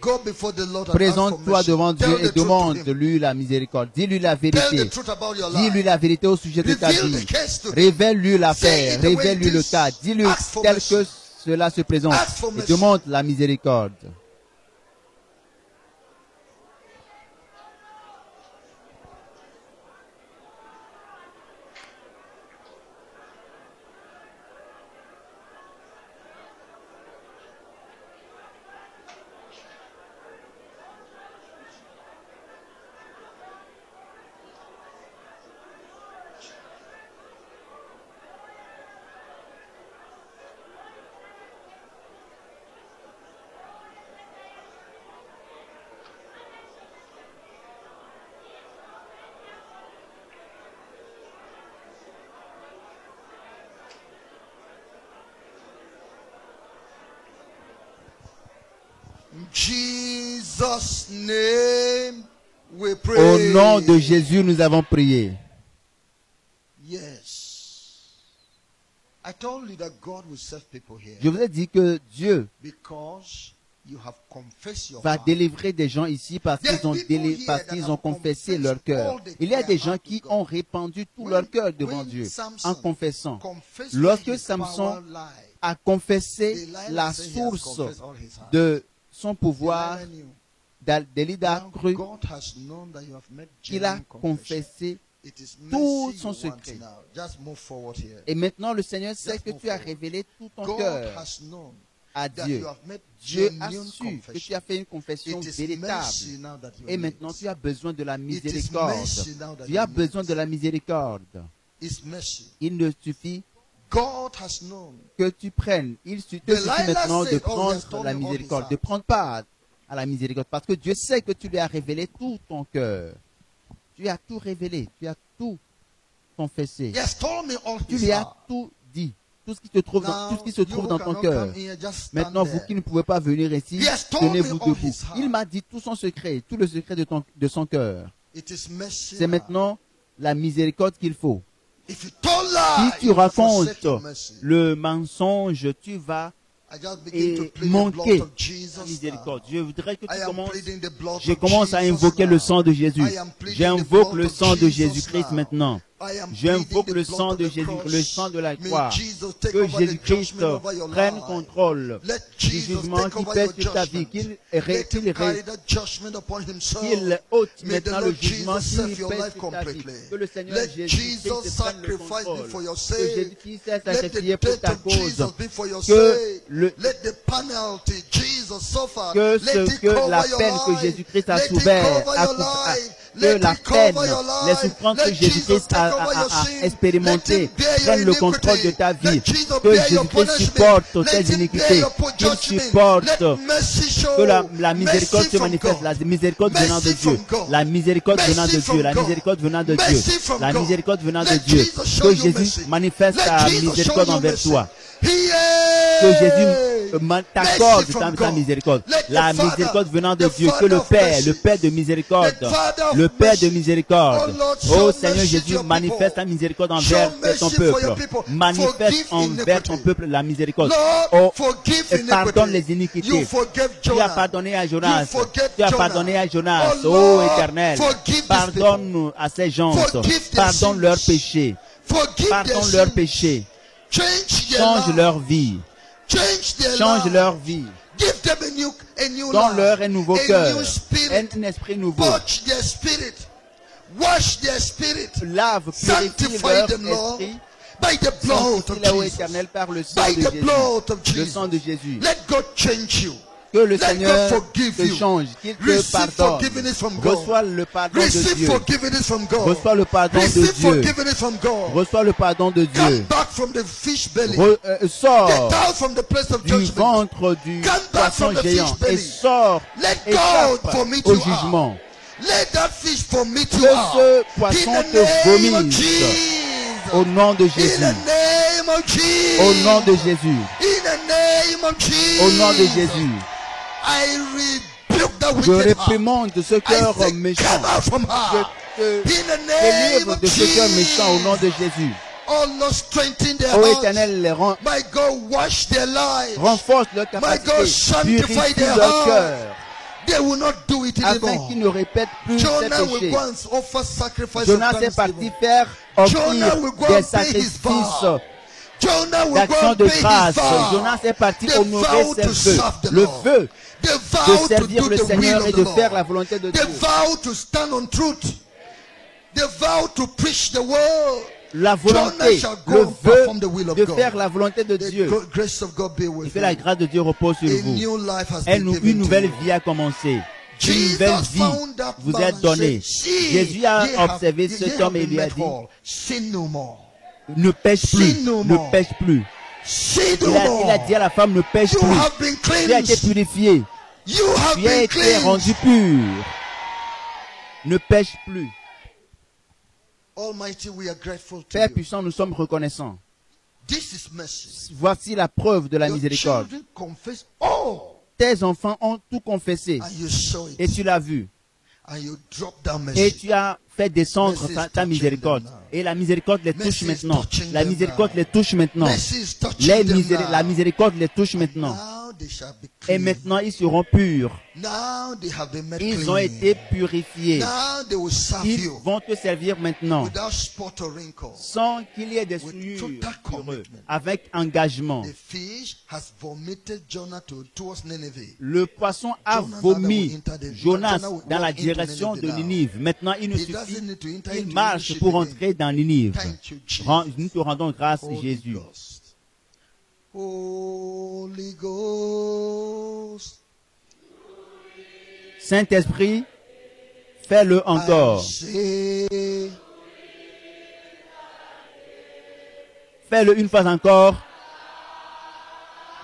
Go before the Lord and ask for Présente-toi mercy. devant Tell Dieu the et truth to him. demande-lui la miséricorde. Dis-lui la Tell vérité. the truth about your Dis-lui life. la vérité au sujet de ta Reveal vie. the case to him. Révèle-lui Say l'affaire. it the way Révèle-lui it le is. cas. Dis-lui Ask for tel mercy. que cela se présente. Ask for Et mercy. demande la miséricorde. Jesus' name we pray. Au nom de Jésus, nous avons prié. Yes. I told you that God will save people here. Je vous ai dit que Dieu Because you have confessed your va heart. délivrer des gens ici parce qu'ils ont confessé leur cœur. Il y a des gens qui ont répandu tout leur cœur devant Dieu en confessant. Lorsque Samson a confessé la source de son pouvoir, Delilah a cru qu'il a confessé tout son secret. Et maintenant, le Seigneur sait que tu as révélé tout ton cœur à Dieu. Dieu a su que tu as fait une confession véritable. Et maintenant, tu as besoin de la miséricorde. Tu as besoin de la miséricorde. Il ne suffit que tu prennes. Il te suffit maintenant de prendre la miséricorde, de prendre part à la miséricorde. Parce que Dieu sait que tu lui as révélé tout ton cœur. Tu as tout révélé. Tu as tout confessé. Tu lui as tout dit. Tout ce qui se trouve dans ton cœur. Maintenant, vous qui ne pouvez pas venir ici, tenez-vous debout. Il m'a dit tout son secret, tout le secret de son cœur. C'est maintenant la miséricorde qu'il faut. Si tu racontes le mensonge, tu vas manquer la miséricorde. Je voudrais que tu commences. Je commence à invoquer le sang de Jésus. J'invoque le sang de Jésus-Christ maintenant. J'invoque le sang de Jésus, le sang de la croix. Que Jésus-Christ prenne contrôle du jugement qui pèse sur ta vie, qu'il ôte maintenant le jugement qui pèse sur ta vie. Que le Seigneur Jésus-Christ prenne le contrôle. Que Jésus-Christ s'est sacrifié pour ta cause. Que la peine que Jésus-Christ a souffert, que la peine, les souffrances que Jésus-Christ a expérimentées prennent le contrôle de ta vie. Que Jésus-Christ supporte tes iniquités. Qu'il supporte que la miséricorde se manifeste. La miséricorde venant de Dieu. La miséricorde venant de Dieu. La miséricorde venant de Dieu. La miséricorde venant de Dieu. Que Jésus manifeste sa miséricorde envers toi. Que Jésus t'accorde ta miséricorde. La miséricorde venant de Dieu. Que le Père de miséricorde, le Père de miséricorde. Oh Seigneur Jésus, manifeste ta miséricorde envers ton peuple. Manifeste envers ton peuple la miséricorde. Oh, et pardonne les iniquités. Tu as pardonné à Jonas. Tu as pardonné à Jonas. Oh Éternel, pardonne à ces gens. Pardonne leurs péchés. Pardonne leurs péchés. Change leur vie. Change leur vie. Donne-leur un nouveau cœur, un esprit nouveau. Lave, purifie leur esprit. Sanctifie-les, Éternel, par le sang de Jésus. Le sang de Jésus. Que le Seigneur te change, qu'il te pardonne. Reçois le pardon de Dieu. Reçois le pardon de Dieu. Reçois le pardon de Dieu. Sors du ventre du poisson géant et sors et au jugement. Que ce poisson te vomisse au nom de Jésus. Au nom de Jésus. Au nom de Jésus. Je réprimande ce cœur méchant. Je te délivre de ce cœur méchant au nom de Jésus. Ô Éternel, renforce leur capacité, purifie leur cœur, afin qu'ils ne répètent plus ces péchés. Jonas est parti faire offrir des sacrifices d'action de grâce. Jonas est parti honorer ses vœux. Le vœu de servir le Seigneur et de faire la volonté de Dieu. La volonté, le vœu de faire la volonté de Dieu. Et que la grâce de Dieu repose sur vous. Une nouvelle vie a commencé. Une nouvelle vie vous est donnée. Jésus a observé cet homme et lui a dit, ne pêche plus, ne pêche plus. Il a dit à la femme, ne pêche plus. Tu as été purifié. Tu as été rendu pur. Ne pêche plus. Père puissant, nous sommes reconnaissants. Voici la preuve de la miséricorde. tes enfants ont tout confessé. And you saw it. Et tu l'as vu. And you dropped down Et mercy. tu as fait descendre Mercy is ta touching miséricorde. them now. Et la miséricorde les touche Mercy is maintenant. touching La them miséricorde now. les touche maintenant. Mercy is touching them now. La miséricorde les touche maintenant. Now they shall be Et clean. maintenant, ils seront purs. Now they have been made Ils clean. ont été purifiés. Now they will serve Ils you vont te servir maintenant. without spot or wrinkle. Sans qu'il y ait des With souillures total sur eux. commitment. Avec engagement. The fish has vomited Jonah towards Nineveh. Le poisson a Jonah vomi now will Jonas Jonah will dans la walk into direction de Nineveh now. Ninive. Maintenant, il nous He doesn't suffit need to enter qu'il into marche Egypt pour again. entrer dans Ninive. Thank you, Jesus. Nous te rendons grâce, Holy Jésus. Ghost. Holy Ghost. Saint-Esprit, fais-le I encore. say, Fais-le une fois encore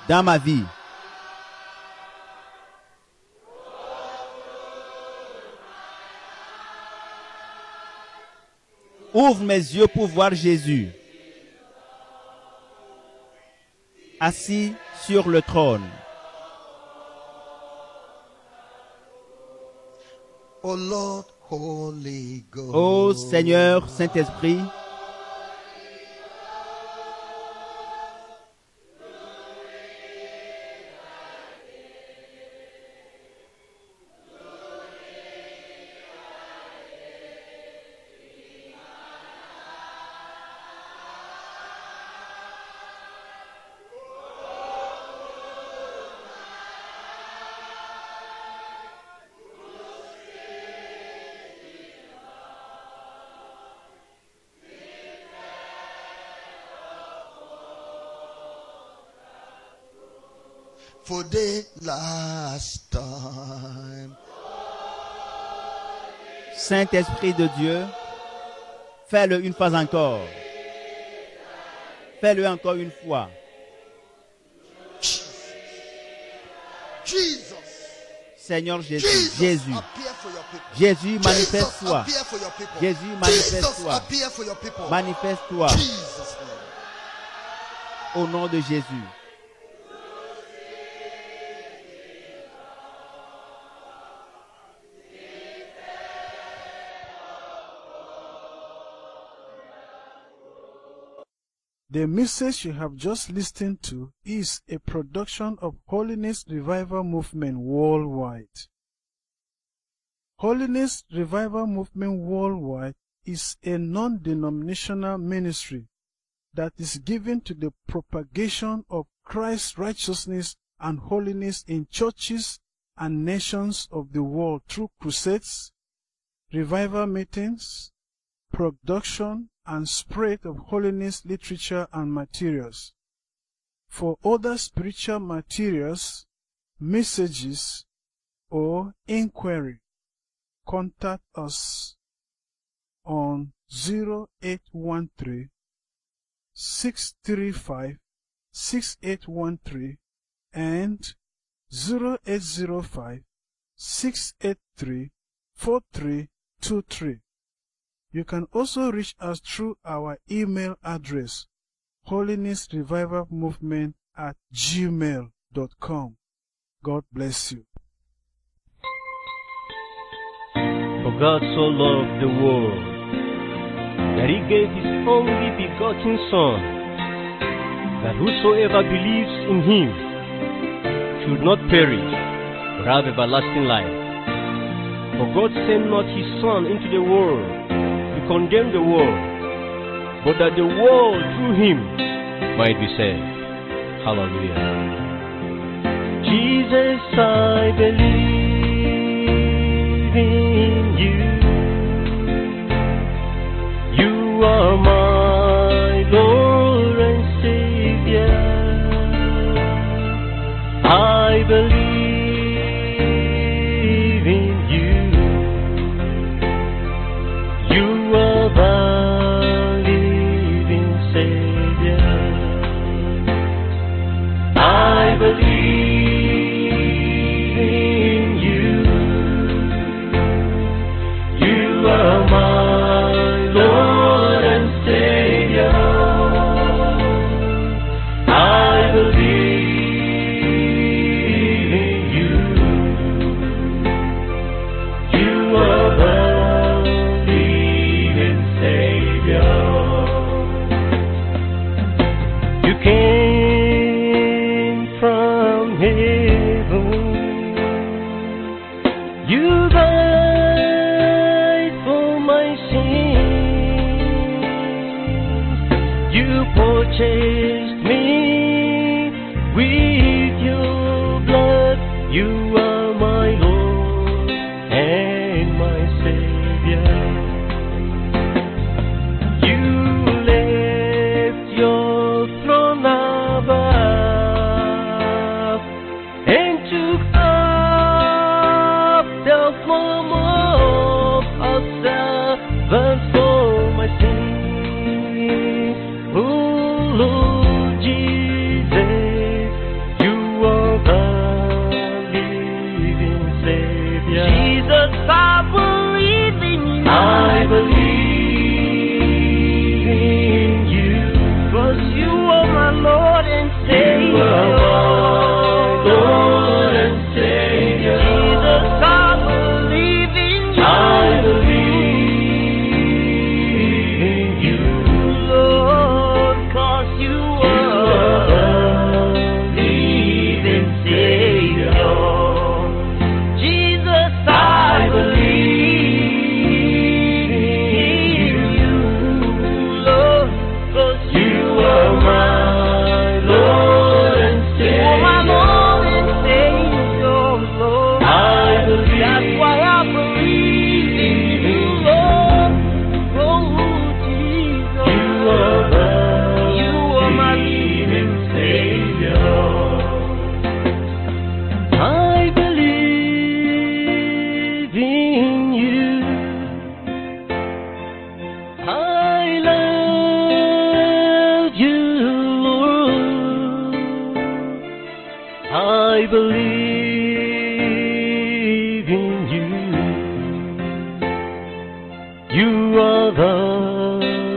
dans ma vie. Ouvre mes yeux pour voir Jésus, assis sur le trône. oh Lord, Holy Ghost. Ô Seigneur, Saint-Esprit, For the last time. Saint-Esprit de Dieu, fais-le une fois encore. Fais-le encore une fois. Jesus. Seigneur Jésus, Jesus, Jésus, appear for your people. Jésus, Jesus, manifeste-toi. appear for your people. Jésus, Jesus, manifeste-toi. appear for your people. Manifeste-toi Jesus' name. au nom de Jésus. The message you have just listened to is a production of Holiness Revival Movement Worldwide. Holiness Revival Movement Worldwide is a non-denominational ministry that is given to the propagation of Christ's righteousness and holiness in churches and nations of the world through crusades, revival meetings, production, and spread of holiness literature and materials. For other spiritual materials, messages, or inquiry, contact us on 0813 635 6813 and 0805 683 4323. You can also reach us through our email address, holinessrevivalmovement@gmail.com. God bless you. For God so loved the world, that he gave his only begotten Son, that whosoever believes in him should not perish, but have everlasting life. For God sent not his Son into the world to condemn the world, but that the world through him might be saved. Hallelujah. Jesus, I believe in you. You are my Lord and Savior. I believe in you. You are my living Savior. I believe in You died for my sins. You purchased me with your blood. You are my Lord and my Savior. You left your throne above and took up the form of a servant for my sins. Oh Lord Jesus, you are the living Savior. Jesus, I believe in you. I believe in you, 'cause you are my Lord and Savior. You are my Lord and Savior. Jesus, I believe in you. I believe in you, Lord, 'cause you are the living Savior. Jesus, I believe in you, Lord, 'cause you are my Lord and Savior. You are my Lord and Savior, Lord. I believe. That's why I believe in you, Lord. Oh, Jesus. You are my living Savior. I believe in you. I love you, Lord. I believe in you. You are the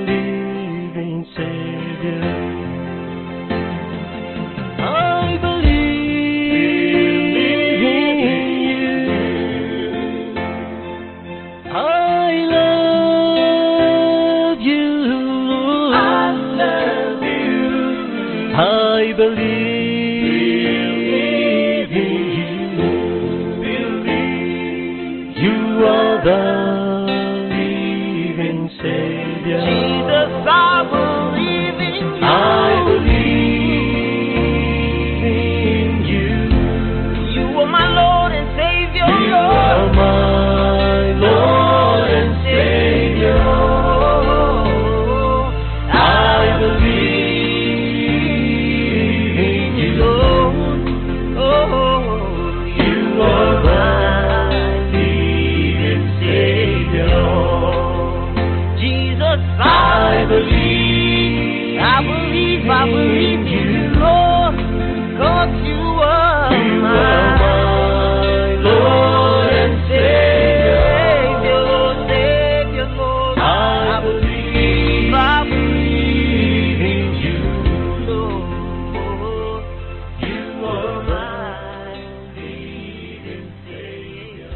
living Savior. I believe in you. I love you, Lord. I love you. I believe in you. You are the living Savior. Jesus, I believe in you. I believe in you. You are my Lord and Savior. You are my Lord and Savior. I believe in you, Lord. Oh, you are my living Savior. Jesus, I believe you, Lord, 'cause you are my Lord and Savior, Lord. I believe in you, Lord. You are my living Savior.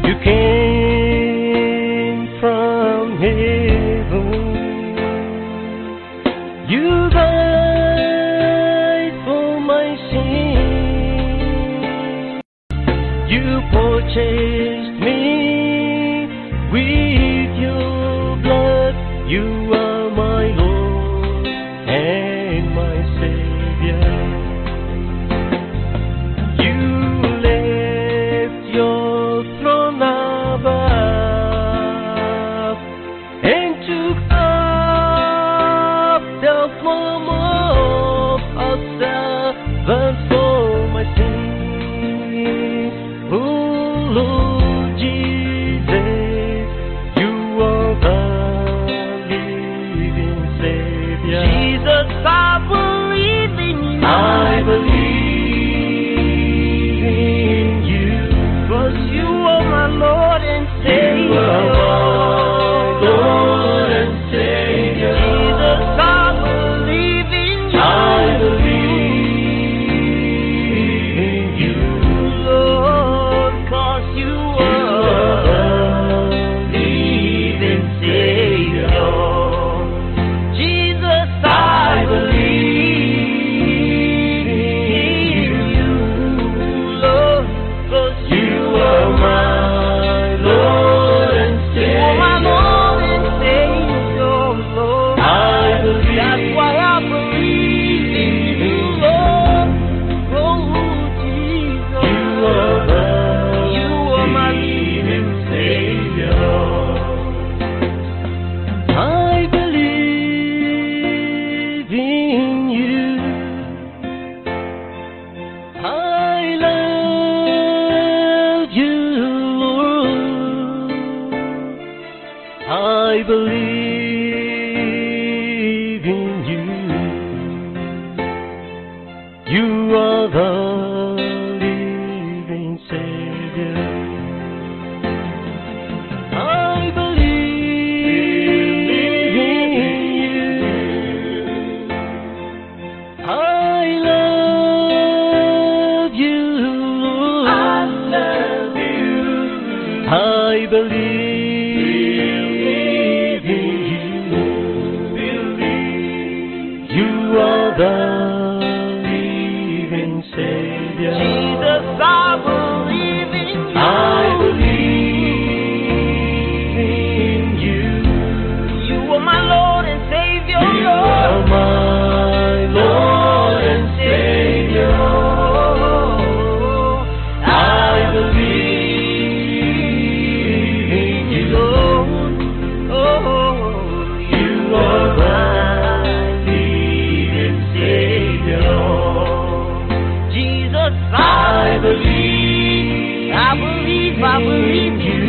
You came from heaven. You died for my sins. You purchased me with your blood. You are my Lord and my Savior. You left your throne above and took up the form of a servant for my sins. Oh Lord Jesus, you are the living Savior. Jesus, I believe in you. I believe in you, 'cause you are I believe in you. You are the living Savior. I believe in you. I love you. I love you. I believe in you. You are the living Savior. Jesus, I believe in you. I believe in you. You are my Lord and Savior. You are my Lord and Savior. I believe in you. You are my living Savior. Jesus, I believe I believe in you.